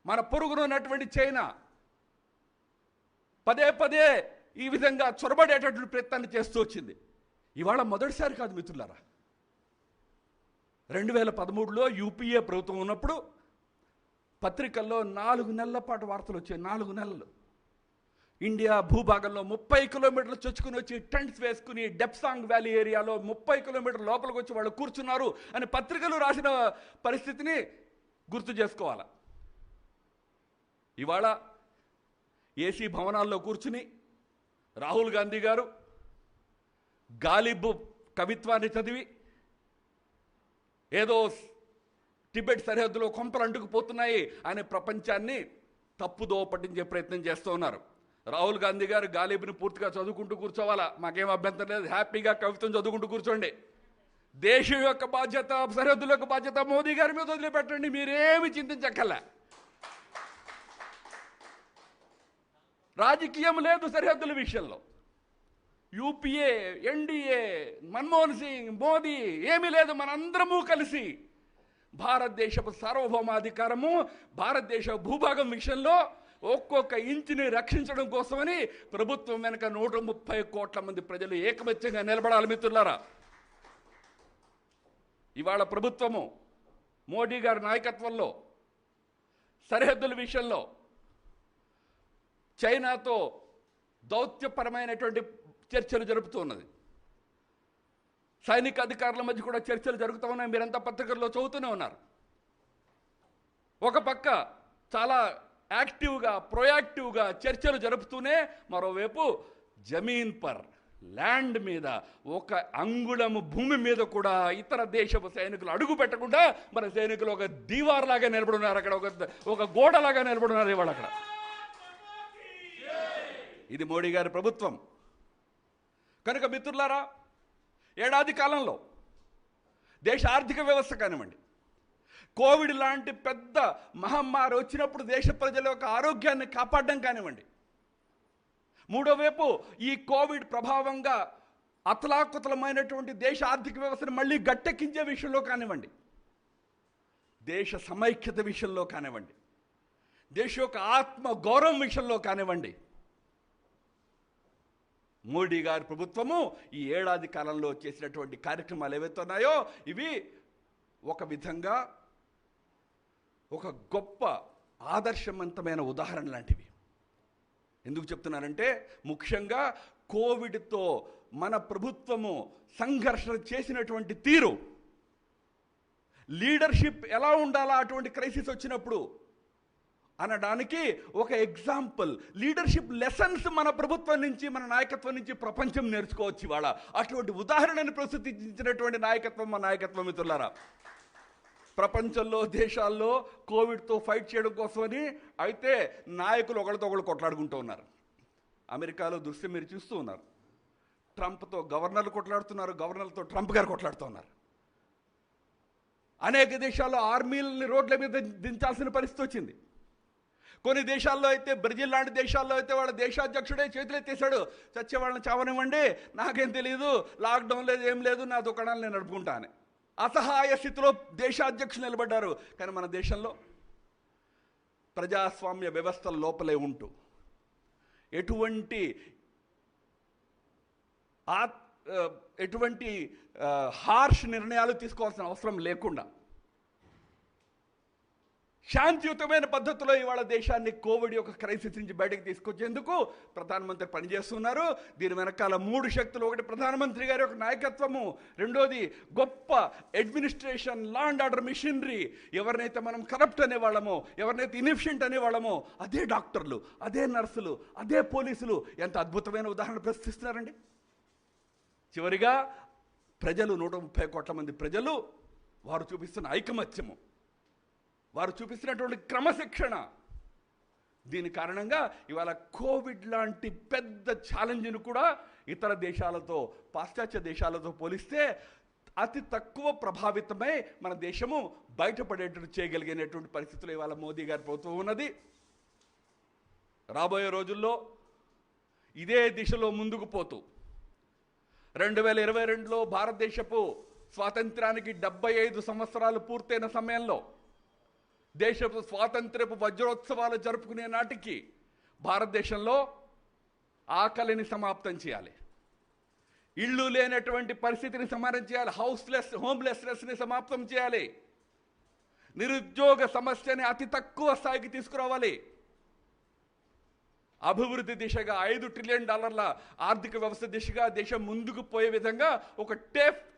మన పొరుగునున్నటువంటి చైనా పదే ఈ విధంగా చొరబడేటటువంటి ప్రయత్నాన్ని చేస్తూ వచ్చింది. ఇవాళ మొదటిసారి కాదు మిత్రులారా. 2013లో యూపీఏ ప్రభుత్వం ఉన్నప్పుడు పత్రికల్లో 4 నెలల పాటు వార్తలు వచ్చాయి. 4 నెలలు ఇండియా భూభాగంలో 30 కిలోమీటర్లు చొచ్చుకుని వచ్చి టెంట్స్ వేసుకుని డెప్సాంగ్ వ్యాలీ ఏరియాలో 30 కిలోమీటర్ల లోపలికి వచ్చి వాళ్ళు కూర్చున్నారు అని పత్రికలు రాసిన పరిస్థితిని గుర్తు చేసుకోవాలి. ఇవాళ ఏసీ భవనాల్లో కూర్చుని రాహుల్ గాంధీ గారు గాలిబ్ కవిత్వాన్ని చదివి ఏదో టిబెట్ సరిహద్దులో కొంపలు అంటుకుపోతున్నాయి అనే ప్రపంచాన్ని తప్పుదో పట్టించే ప్రయత్నం చేస్తూ ఉన్నారు. రాహుల్ గాంధీ గారు గాలిబ్ని పూర్తిగా చదువుకుంటూ కూర్చోవాలా, మాకేం అభ్యంతరం లేదు. హ్యాపీగా కవిత్వం చదువుకుంటూ కూర్చోండి. దేశం యొక్క బాధ్యత, సరిహద్దుల యొక్క బాధ్యత మోదీ గారి మీద వదిలిపెట్టండి. మీరేమి చింతించక్కర్లే. రాజకీయం లేదు సరిహద్దుల విషయంలో. యూపీఏ, ఎన్డీఏ, మన్మోహన్ సింగ్, మోదీ ఏమీ లేదు. మనందరము కలిసి భారతదేశపు సార్వభౌమాధికారము, భారతదేశ భూభాగం విషయంలో ఒక్కొక్క ఇంచుని రక్షించడం కోసమని ప్రభుత్వం వెనక 130 కోట్ల మంది ప్రజలు ఏకమత్యంగా నిలబడాలి మిత్రులారా. ఇవాళ ప్రభుత్వము మోడీ గారి నాయకత్వంలో సరిహద్దుల విషయంలో చైనాతో దౌత్యపరమైనటువంటి చర్చలు జరుపుతున్నది. సైనిక అధికారుల మధ్య కూడా చర్చలు జరుగుతూ ఉన్నాయి. మీరంతా పత్రికల్లో చదువుతూనే ఉన్నారు. ఒక పక్క చాలా యాక్టివ్గా ప్రొయాక్టివ్గా చర్చలు జరుపుతూనే మరోవైపు జమీన్ పర్ ల్యాండ్ మీద ఒక అంగుళము భూమి మీద కూడా ఇతర దేశపు సైనికులు అడుగు పెట్టకుండా మన సైనికులు ఒక దీవార్లాగా నిలబడున్నారు. అక్కడ ఒక గోడలాగా నిలబడున్నారు ఇవాళ అక్కడ. ఇది మోడీ గారి ప్రభుత్వం. కనుక మిత్రులారా, ఏడాది కాలంలో దేశ ఆర్థిక వ్యవస్థ కానివ్వండి, కోవిడ్ లాంటి పెద్ద మహమ్మారి వచ్చినప్పుడు దేశ ప్రజల యొక్క ఆరోగ్యాన్ని కాపాడడం కానివ్వండి, మూడో వైపు ఈ కోవిడ్ ప్రభావంగా అతలాకుతలమైనటువంటి దేశ ఆర్థిక వ్యవస్థను మళ్ళీ గట్టెక్కించే విషయంలో కానివ్వండి, దేశ సమైక్యత విషయంలో కానివ్వండి, దేశ యొక్క ఆత్మ గౌరవం విషయంలో కానివ్వండి, మోడీ గారి ప్రభుత్వము ఈ ఏడాది కాలంలో చేసినటువంటి కార్యక్రమాలు ఏవైతే ఉన్నాయో ఇవి ఒక విధంగా ఒక గొప్ప ఆదర్శవంతమైన ఉదాహరణ లాంటివి. ఎందుకు చెప్తున్నానంటే, ముఖ్యంగా కోవిడ్తో మన ప్రభుత్వము సంఘర్షణ చేసినటువంటి తీరు, లీడర్షిప్ ఎలా ఉండాలా అటువంటి క్రైసిస్ వచ్చినప్పుడు అనడానికి ఒక ఎగ్జాంపుల్, లీడర్షిప్ లెసన్స్ మన ప్రభుత్వం నుంచి, మన నాయకత్వం నుంచి ప్రపంచం నేర్చుకోవచ్చు ఇవాళ. అటువంటి ఉదాహరణను ప్రస్తుతించినటువంటి నాయకత్వం మన నాయకత్వం మిత్రులారా. ప్రపంచంలో దేశాల్లో కోవిడ్తో ఫైట్ చేయడం కోసమని అయితే నాయకులు ఒకరితో ఒకరు కొట్లాడుకుంటూ ఉన్నారు. అమెరికాలో దృశ్యం మీరు చూస్తూ ఉన్నారు. ట్రంప్తో గవర్నర్లు కొట్లాడుతున్నారు, గవర్నర్లతో ట్రంప్ గారు కొట్లాడుతూ ఉన్నారు. అనేక దేశాల్లో ఆర్మీలని రోడ్ల మీద దించాల్సిన పరిస్థితి వచ్చింది. కొన్ని దేశాల్లో అయితే, బ్రెజిల్ లాంటి దేశాల్లో అయితే వాళ్ళ దేశాధ్యక్షుడే చేతులెత్తేసాడు, చచ్చే వాళ్ళని చావనివ్వండి, నాకేం తెలియదు, లాక్డౌన్ లేదు, ఏం లేదు, నా దుకాణాలు నేను నడుపుకుంటా అని అసహాయ స్థితిలో దేశాధ్యక్షులు నిలబడ్డారు. కానీ మన దేశంలో ప్రజాస్వామ్య వ్యవస్థల లోపలే ఉంటూ ఎటువంటి హార్ష్ నిర్ణయాలు తీసుకోవాల్సిన అవసరం లేకుండా శాంతియుతమైన పద్ధతిలో ఇవాళ దేశాన్ని కోవిడ్ యొక్క క్రైసిస్ నుంచి బయటకు తీసుకొచ్చేందుకు ప్రధానమంత్రి పనిచేస్తున్నారు. దీని వెనకాల 3 శక్తులు: ఒకటి ప్రధానమంత్రి గారి యొక్క నాయకత్వము, రెండోది గొప్ప administration, law and order machinery. ఎవరినైతే మనం కరప్ట్ అనేవాళ్ళమో, ఎవరినైతే ఇన్ఎఫిషియెంట్ అనేవాళ్ళమో, అదే డాక్టర్లు, అదే నర్సులు, అదే పోలీసులు ఎంత అద్భుతమైన ఉదాహరణ ప్రశ్నిస్తున్నారండి. చివరిగా ప్రజలు, 130 కోట్ల మంది ప్రజలు, వారు చూపిస్తున్న ఐకమత్యము, వారు చూపిస్తున్నటువంటి క్రమశిక్షణ, దీని కారణంగా ఇవాళ కోవిడ్ లాంటి పెద్ద ఛాలెంజ్ను కూడా ఇతర దేశాలతో, పాశ్చాత్య దేశాలతో పోలిస్తే అతి తక్కువ ప్రభావితమై మన దేశము బయటపడేటట్టు చేయగలిగినటువంటి పరిస్థితులు ఇవాళ మోదీ గారి ప్రభుత్వం ఉన్నది. రాబోయే రోజుల్లో ఇదే దిశలో ముందుకు పోతూ 2022లో భారతదేశపు స్వాతంత్రానికి 75 సంవత్సరాలు పూర్తయిన సమయంలో, దేశపు స్వాతంత్ర్యపు వజ్రోత్సవాలు జరుపుకునే నాటికి భారతదేశంలో ఆకలిని సమాప్తం చేయాలి, ఇళ్ళు లేనటువంటి పరిస్థితిని సమాప్తం చేయాలి, హోమ్లెస్నెస్ని సమాప్తం చేయాలి, నిరుద్యోగ సమస్యని అతి తక్కువ స్థాయికి తీసుకురావాలి, అభివృద్ధి దిశగా $5 ట్రిలియన్ ఆర్థిక వ్యవస్థ దిశగా దేశం ముందుకు పోయే విధంగా ఒక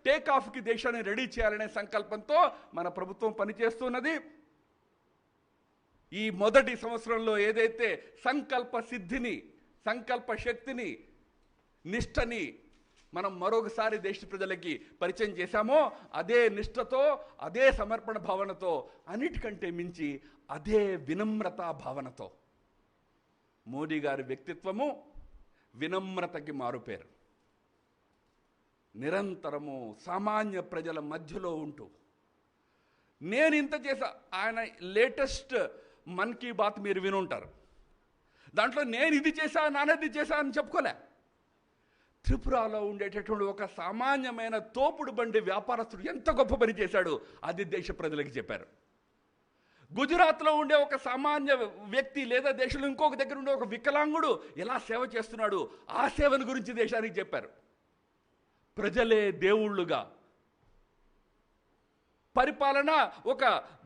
టేక్ ఆఫ్కి దేశాన్ని రెడీ చేయాలనే సంకల్పంతో మన ప్రభుత్వం పనిచేస్తున్నది. ఈ మొదటి సంవత్సరంలో ఏదైతే సంకల్ప సిద్ధిని, సంకల్ప శక్తిని, నిష్టని మనం మరొకసారి దేశ ప్రజలకి పరిచయం చేశామో, అదే నిష్టతో, అదే సమర్పణ భావనతో, అన్నిటికంటే మించి అదే వినమ్రతా భావనతో మోడీ గారి వ్యక్తిత్వము వినమ్రతకి మారుపేరు. నిరంతరము సామాన్య ప్రజల మధ్యలో ఉంటూ, నేను ఇంత చేశా, ఆయన లేటెస్ట్ మన్ కీ బాత్ మీరు వినుంటారు, దాంట్లో నేను ఇది చేశా, నానది చేశా అని చెప్పుకోలే. త్రిపురలో ఉండేటటువంటి ఒక సామాన్యమైన తోపుడు బండి వ్యాపారస్తుడు ఎంత గొప్ప పని చేశాడు, అది దేశ ప్రజలకి చెప్పారు. గుజరాత్లో ఉండే ఒక సామాన్య వ్యక్తి లేదా దేశంలో ఇంకొక దగ్గర ఉండే ఒక వికలాంగుడు ఎలా సేవ చేస్తున్నాడు, ఆ సేవను గురించి దేశానికి చెప్పారు. ప్రజలే దేవుళ్ళుగా, పరిపాలన ఒక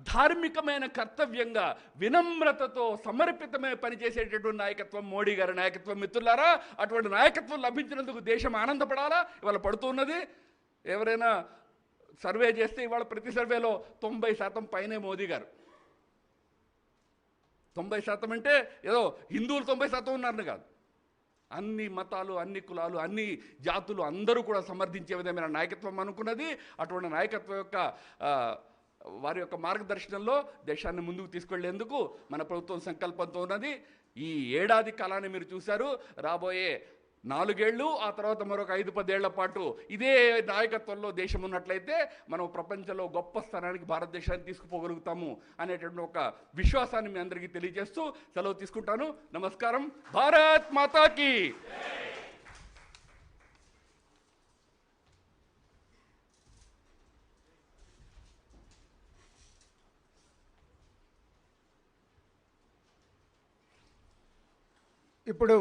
ధార్మికమైన కర్తవ్యంగా, వినమ్రతతో సమర్పితమే పనిచేసేటటువంటి నాయకత్వం మోడీ గారి నాయకత్వం. మిత్రులారా, అటువంటి నాయకత్వం లభించినందుకు దేశం ఆనందపడాలా? ఇవాళ పడుతున్నది. ఎవరైనా సర్వే చేస్తే ఇవాళ ప్రతి సర్వేలో 90% పైనే మోదీ గారు. 90% అంటే ఏదో హిందువులు 90% ఉన్నారని కాదు, అన్ని మతాలు, అన్ని కులాలు, అన్ని జాతులు అందరూ కూడా సమర్థించే విధమైన నాయకత్వం అనుకున్నది. అటువంటి నాయకత్వం యొక్క వారి యొక్క మార్గదర్శనంలో దేశాన్ని ముందుకు తీసుకెళ్లేందుకు మన ప్రభుత్వం సంకల్పంతో ఉన్నది. ఈ ఏడాది కాలాన్ని మీరు చూశారు. రాబోయే 4 ఏళ్ళు, ఆ తర్వాత మరొక 5-10 ఏళ్ల పాటు ఇదే నాయకత్వంలో దేశం ఉన్నట్లయితే మనం ప్రపంచంలో గొప్ప స్థానానికి భారతదేశాన్ని తీసుకుపోగలుగుతాము అనేటువంటి ఒక విశ్వాసాన్ని మీ అందరికీ తెలియజేస్తూ సెలవు తీసుకుంటాను. నమస్కారం. భారత్ మాతాకి. ఇప్పుడు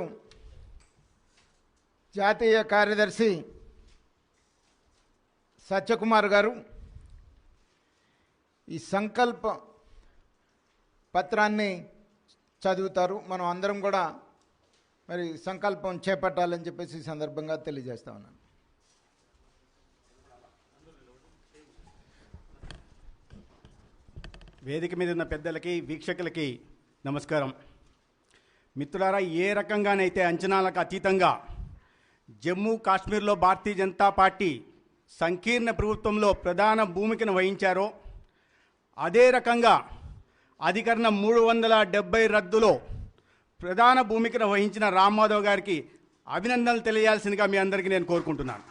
జాతీయ కార్యదర్శి సత్యకుమార్ గారు ఈ సంకల్ప పత్రాన్ని చదువుతారు. మనం అందరం కూడా మరి సంకల్పం చేపట్టాలని చెప్పేసి ఈ సందర్భంగా తెలియజేస్తా ఉన్నాను. వేదిక మీద ఉన్న పెద్దలకి, వీక్షకులకి నమస్కారం. మిత్రులారా, ఏ రకంగానైతే అంచనాలకు అతీతంగా జమ్మూ కాశ్మీర్లో భారతీయ జనతా పార్టీ సంకీర్ణ ప్రభుత్వంలో ప్రధాన భూమికను వహించారో, అదే రకంగా అధికరణ 370 రద్దులో ప్రధాన భూమికను వహించిన రామ్ మాధవ్ గారికి అభినందనలు తెలియాల్సిందిగా మీ అందరికీ నేను కోరుకుంటున్నాను.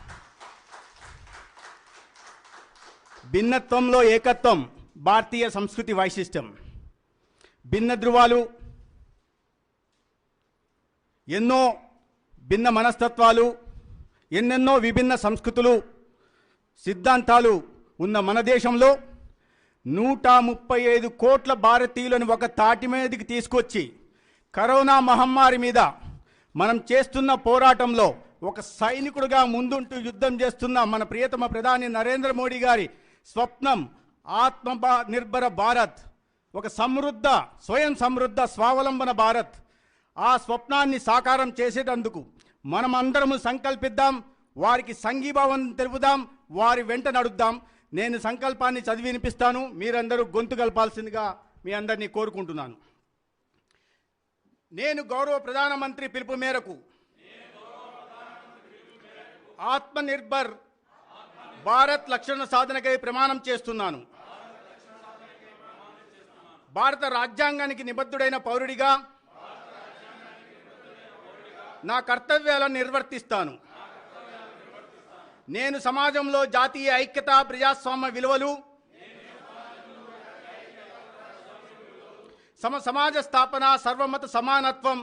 భిన్నత్వంలో ఏకత్వం భారతీయ సంస్కృతి వైశిష్టం. భిన్న ధృవాలు, ఎన్నో భిన్న మనస్తత్వాలు, ఎన్నెన్నో విభిన్న సంస్కృతులు, సిద్ధాంతాలు ఉన్న మన దేశంలో 135 కోట్ల భారతీయులను ఒక తాటి మీదకి తీసుకొచ్చి కరోనా మహమ్మారి మీద మనం చేస్తున్న పోరాటంలో ఒక సైనికుడిగా ముందుంటూ యుద్ధం చేస్తున్న మన ప్రియతమ ప్రధాని నరేంద్ర మోడీ గారి స్వప్నం నిర్భర భారత్, ఒక సమృద్ధ, స్వయం సమృద్ధ, స్వావలంబన భారత్. ఆ స్వప్నాన్ని సాకారం చేసేటందుకు మనమందరము సంకల్పిద్దాం, వారికి సంఘీభావం తెలుపుదాం, వారి వెంట నడుద్దాం. నేను సంకల్పాన్ని చదివి వినిపిస్తాను, మీరందరూ గొంతు కలపాల్సిందిగా మీ అందరినీ కోరుకుంటున్నాను. నేను గౌరవ ప్రధానమంత్రి పిలుపు మేరకు ఆత్మనిర్భర్ భారత్ లక్ష్య సాధనకై ప్రమాణం చేస్తున్నాను. భారత రాజ్యాంగానికి నిబద్ధుడైన పౌరుడిగా నా కర్తవ్యాలను నిర్వర్తిస్తాను. నేను సమాజంలో జాతీయ ఐక్యత, ప్రజాస్వామ్య విలువలు, సమాజ స్థాపన, సర్వమత సమానత్వం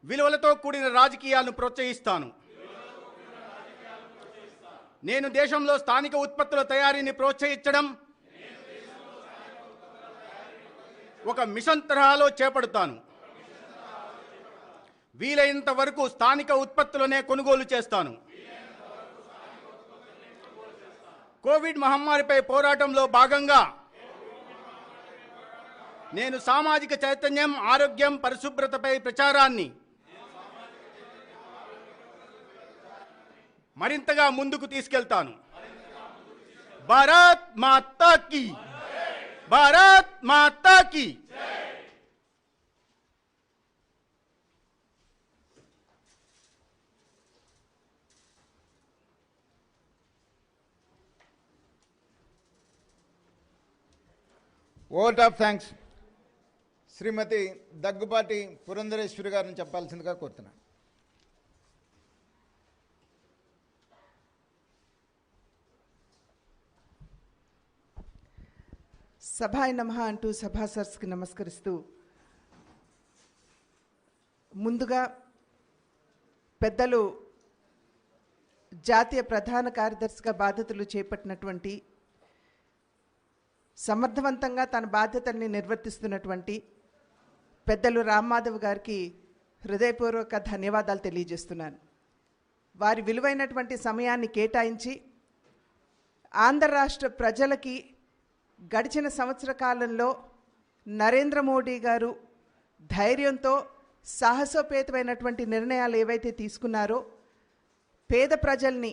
విలువలతో కూడిన రాజకీయాలను ప్రోత్సహిస్తాను. నేను దేశంలో స్థానిక ఉత్పత్తుల తయారీని ప్రోత్సహించడం ఒక మిషన్ తరహాలో చేపడతాను. వీలైనంత వరకు స్థానిక ఉత్పత్తులనే కొనుగోలు చేస్తాను. కోవిడ్ మహమ్మారిపై పోరాటంలో భాగంగా నేను సామాజిక చైతన్యం, ఆరోగ్యం, పరిశుభ్రతపై ప్రచారాన్ని మరింతగా ముందుకు తీసుకెళ్తాను. భారత్ మాతా కీ, భారత్ మాతా కీ. Vote of thanks Shrimati Daggubati Purandeswari గారిని చెప్పాల్సిందిగా కోరుతున్నాను. సభాయ నమః అంటూ సభా సరస్సుకి నమస్కరిస్తూ, ముందుగా పెద్దలు జాతీయ ప్రధాన కార్యదర్శిగా బాధ్యతలు చేపట్టినటువంటి సమర్థవంతంగా తన బాధ్యతల్ని నిర్వర్తిస్తున్నటువంటి పెద్దలు రామ్మాధవ్ గారికి హృదయపూర్వక ధన్యవాదాలు తెలియజేస్తున్నాను. వారి విలువైనటువంటి సమయాన్ని కేటాయించి ఆంధ్ర రాష్ట్ర ప్రజలకి గడిచిన సంవత్సర కాలంలో నరేంద్ర మోడీ గారు ధైర్యంతో సాహసోపేతమైనటువంటి నిర్ణయాలు ఏవైతే తీసుకున్నారో పేద ప్రజల్ని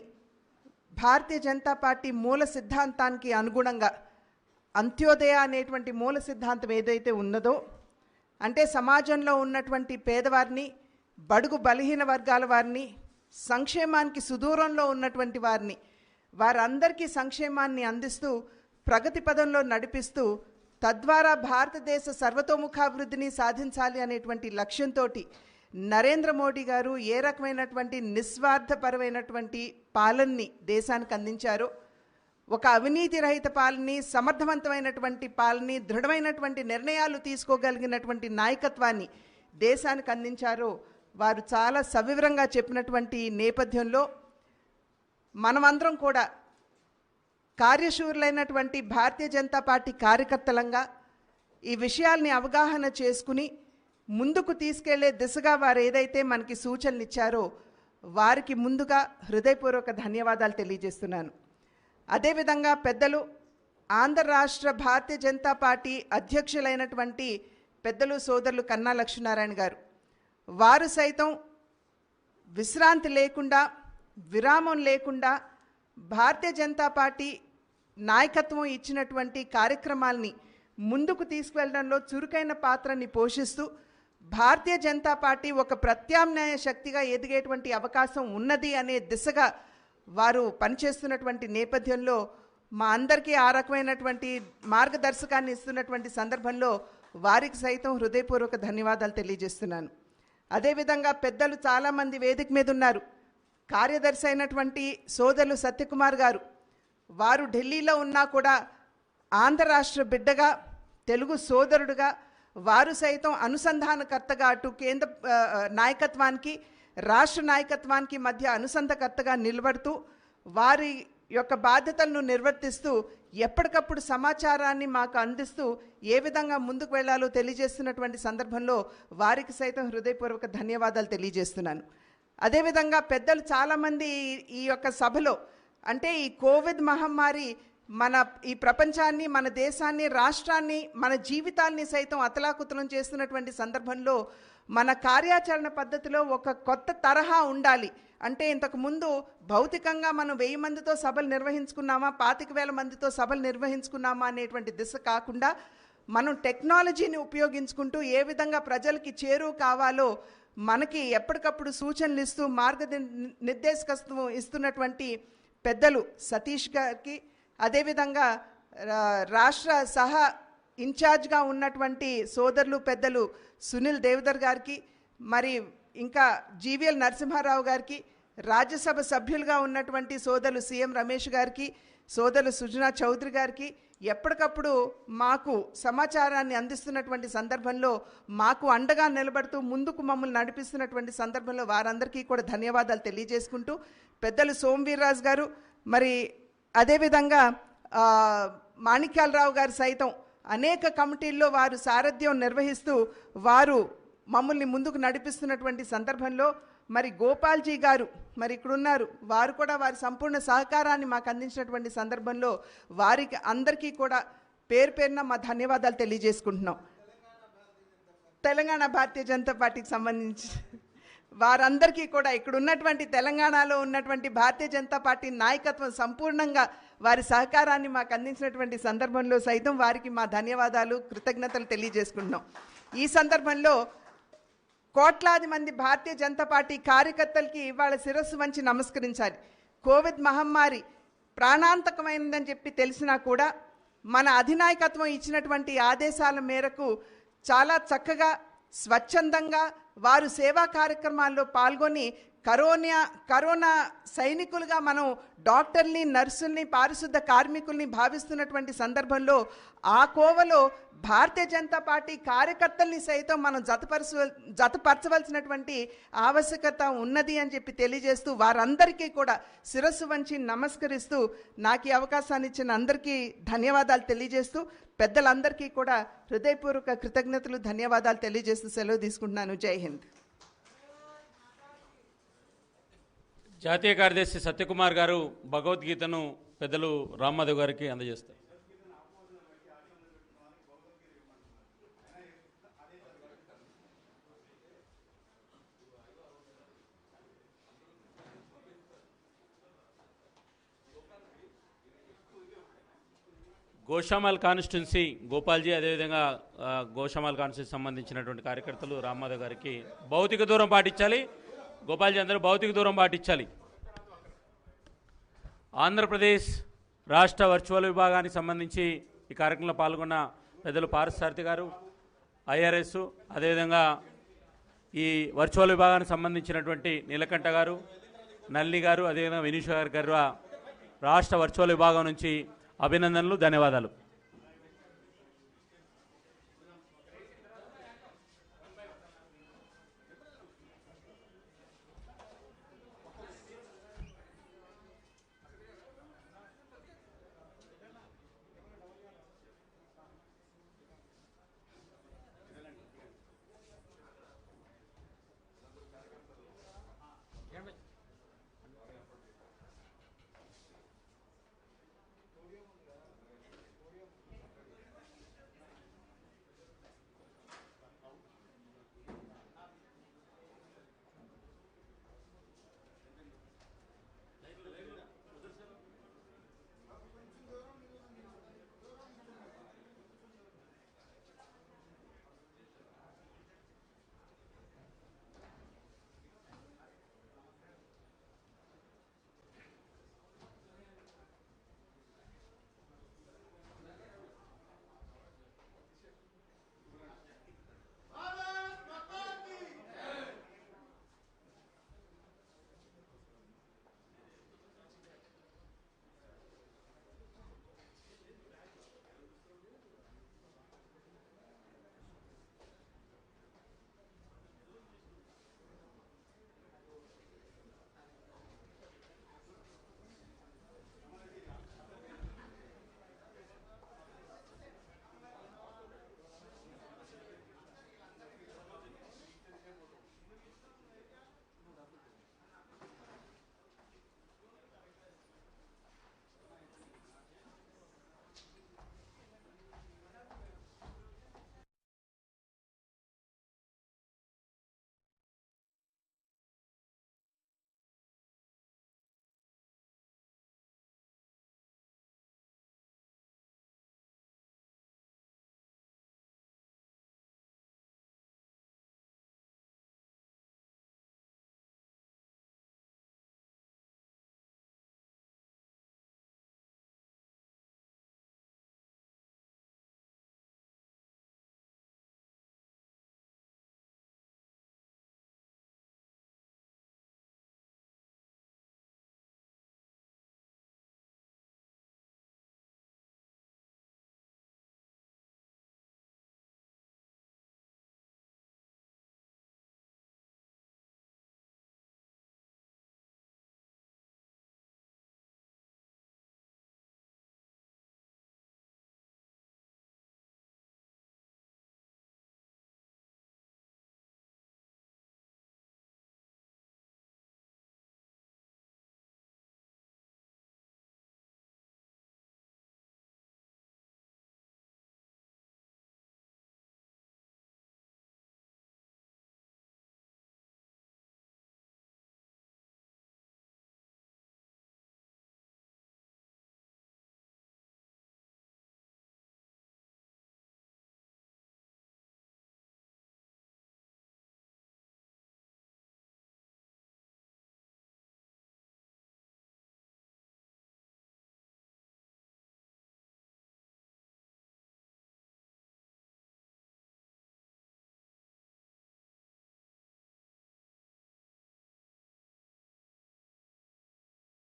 భారతీయ జనతా పార్టీ మూల సిద్ధాంతానికి అనుగుణంగా అంత్యోదయ అనేటువంటి మూల సిద్ధాంతం ఏదైతే ఉన్నదో, అంటే సమాజంలో ఉన్నటువంటి పేదవారిని, బడుగు బలహీన వర్గాల వారిని, సంక్షేమానికి సుదూరంలో ఉన్నటువంటి వారిని, వారందరికీ సంక్షేమాన్ని అందిస్తూ ప్రగతి పదంలో నడిపిస్తూ తద్వారా భారతదేశ సర్వతోముఖాభివృద్ధిని సాధించాలి అనేటువంటి లక్ష్యంతో నరేంద్ర మోడీ గారు ఏ రకమైనటువంటి నిస్వార్థపరమైనటువంటి పాలనని దేశానికి అందించారో, ఒక అవినీతి రహిత పాలనని, సమర్థవంతమైనటువంటి పాలనని, దృఢమైనటువంటి నిర్ణయాలు తీసుకోగలిగినటువంటి నాయకత్వాన్ని దేశానికి అందించారో వారు చాలా సవివరంగా చెప్పినటువంటి నేపథ్యంలో మనమందరం కూడా కార్యశూరులైనటువంటి భారతీయ జనతా పార్టీ కార్యకర్తలంగా ఈ విషయాల్ని అవగాహన చేసుకుని ముందుకు తీసుకెళ్లే దిశగా వారు ఏదైతే మనకి సూచనలు ఇచ్చారో వారికి ముందుగా హృదయపూర్వక ధన్యవాదాలు తెలియజేస్తున్నాను. అదేవిధంగా పెద్దలు ఆంధ్ర రాష్ట్ర భారతీయ జనతా పార్టీ అధ్యక్షులైనటువంటి పెద్దలు సోదరులు కన్నా లక్ష్మీనారాయణ గారు, వారు సైతం విశ్రాంతి లేకుండా, విరామం లేకుండా భారతీయ జనతా పార్టీ నాయకత్వం ఇచ్చినటువంటి కార్యక్రమాల్ని ముందుకు తీసుకువెళ్ళడంలో చురుకైన పాత్రని పోషిస్తూ భారతీయ జనతా పార్టీ ఒక ప్రత్యామ్నాయ శక్తిగా ఎదిగేటువంటి అవకాశం ఉన్నది అనే దిశగా వారు పనిచేస్తున్నటువంటి నేపథ్యంలో మా అందరికీ ఆ రకమైనటువంటి మార్గదర్శకాన్ని ఇస్తున్నటువంటి సందర్భంలో వారికి సైతం హృదయపూర్వక ధన్యవాదాలు తెలియజేస్తున్నాను. అదేవిధంగా పెద్దలు చాలామంది వేదిక మీద ఉన్నారు. కార్యదర్శి అయినటువంటి సోదరులు సత్యకుమార్ గారు, వారు ఢిల్లీలో ఉన్నా కూడా ఆంధ్ర రాష్ట్ర బిడ్డగా, తెలుగు సోదరుడుగా, వారు సైతం అనుసంధానకర్తగా అటు కేంద్ర నాయకత్వానికి, రాష్ట్ర నాయకత్వానికి మధ్య అనుసంధకర్తగా నిలబడుతూ వారి యొక్క బాధ్యతలను నిర్వర్తిస్తూ ఎప్పటికప్పుడు సమాచారాన్ని మాకు అందిస్తూ ఏ విధంగా ముందుకు వెళ్ళాలో తెలియజేస్తున్నటువంటి సందర్భంలో వారికి సైతం హృదయపూర్వక ధన్యవాదాలు తెలియజేస్తున్నాను. అదేవిధంగా పెద్దలు చాలామంది ఈ యొక్క సభలో, అంటే ఈ కోవిడ్ మహమ్మారి మన ఈ ప్రపంచాన్ని, మన దేశాన్ని, రాష్ట్రాన్ని, మన జీవితాల్ని సైతం అతలాకుతలం చేస్తున్నటువంటి సందర్భంలో మన కార్యాచరణ పద్ధతిలో ఒక కొత్త తరహా ఉండాలి. అంటే ఇంతకుముందు భౌతికంగా మనం 1000 మందితో సభలు నిర్వహించుకున్నామా, 25,000 మందితో సభలు నిర్వహించుకున్నామా అనేటువంటి దిశ కాకుండా మనం టెక్నాలజీని ఉపయోగించుకుంటూ ఏ విధంగా ప్రజలకి చేరువ కావాలో మనకి ఎప్పటికప్పుడు సూచనలు ఇస్తూ నిర్దేశకత్వం ఇస్తున్నటువంటి పెద్దలు సతీష్ గారికి, అదేవిధంగా రాష్ట్ర సహా ఇన్ఛార్జ్గా ఉన్నటువంటి సోదరులు పెద్దలు సునీల్ దేవదర్ గారికి, మరి ఇంకా జీవీఎల్ నరసింహారావు గారికి, రాజ్యసభ సభ్యులుగా ఉన్నటువంటి సోదరులు సీఎం రమేష్ గారికి, సోదరులు సుజనా చౌదరి గారికి ఎప్పటికప్పుడు మాకు సమాచారాన్ని అందిస్తున్నటువంటి సందర్భంలో మాకు అండగా నిలబడుతూ ముందుకు మమ్మల్ని నడిపిస్తున్నటువంటి సందర్భంలో వారందరికీ కూడా ధన్యవాదాలు తెలియజేసుకుంటూ, పెద్దలు సోమవీర్రాజు గారు, మరి అదేవిధంగా మాణిక్యాలరావు గారు సైతం అనేక కమిటీల్లో వారు సారథ్యం నిర్వహిస్తూ వారు మమ్మల్ని ముందుకు నడిపిస్తున్నటువంటి సందర్భంలో, మరి గోపాల్జీ గారు మరి ఇక్కడ ఉన్నారు, వారు కూడా వారి సంపూర్ణ సహకారాన్ని మాకు అందించినటువంటి సందర్భంలో వారికి అందరికీ కూడా పేరు పేరున మా ధన్యవాదాలు తెలియజేసుకుంటున్నాం. తెలంగాణ భారతీయ జనతా పార్టీకి సంబంధించి వారందరికీ కూడా, ఇక్కడ ఉన్నటువంటి తెలంగాణలో ఉన్నటువంటి భారతీయ జనతా పార్టీ నాయకత్వం సంపూర్ణంగా వారి సహకారాన్ని మాకు అందించినటువంటి సందర్భంలో సైతం వారికి మా ధన్యవాదాలు, కృతజ్ఞతలు తెలియజేసుకుంటున్నాం. ఈ సందర్భంలో కోట్లాది మంది భారతీయ జనతా పార్టీ కార్యకర్తలకి ఇవాళ శిరస్సు వంచి నమస్కరించాలి. కోవిడ్ మహమ్మారి ప్రాణాంతకమైందని చెప్పి తెలిసినా కూడా మన అధినాయకత్వం ఇచ్చినటువంటి ఆదేశాల మేరకు చాలా చక్కగా, స్వచ్ఛందంగా వారు సేవా కార్యక్రమాల్లో పాల్గొని కరోనా సైనికులుగా మనం డాక్టర్ని, నర్సుల్ని, పారిశుద్ధ కార్మికుల్ని భావిస్తున్నటువంటి సందర్భంలో ఆ కోవలో భారతీయ జనతా పార్టీ కార్యకర్తల్ని సైతం మనం జతపరచవలసినటువంటి ఆవశ్యకత ఉన్నది అని చెప్పి తెలియజేస్తూ వారందరికీ కూడా శిరస్సు వంచి నమస్కరిస్తూ నాకు ఈ అవకాశాన్ని ఇచ్చిన అందరికీ ధన్యవాదాలు తెలియజేస్తూ పెద్దలందరికీ కూడా హృదయపూర్వక కృతజ్ఞతలు, ధన్యవాదాలు తెలియజేస్తూ సెలవు తీసుకుంటున్నాను. జై హింద్. జాతీయ కార్యదర్శి సత్యకుమార్ గారు భగవద్గీతను పెద్దలు రామ్మాధవ్ గారికి అందజేస్తారు. గోషామాల్ కాన్స్టిట్యున్సీ గోపాల్జీ, అదేవిధంగా గోషామాల్ కాన్స్టిట్యున్సీ సంబంధించినటువంటి కార్యకర్తలు రామ్మాధవ్ గారికి భౌతిక దూరం పాటించాలి. గోపాల్జీ అందరూ భౌతిక దూరం పాటించాలి. ఆంధ్రప్రదేశ్ రాష్ట్ర వర్చువల్ విభాగానికి సంబంధించి ఈ కార్యక్రమంలో పాల్గొన్న పెద్దలు పారసారథి గారు, ఐఆర్ఎస్, అదేవిధంగా ఈ వర్చువల్ విభాగానికి సంబంధించినటువంటి నీలకంఠ గారు, నల్లి గారు, అదేవిధంగా వినీష్ గారు రాష్ట్ర వర్చువల్ విభాగం నుంచి అభినందనలు, ధన్యవాదాలు.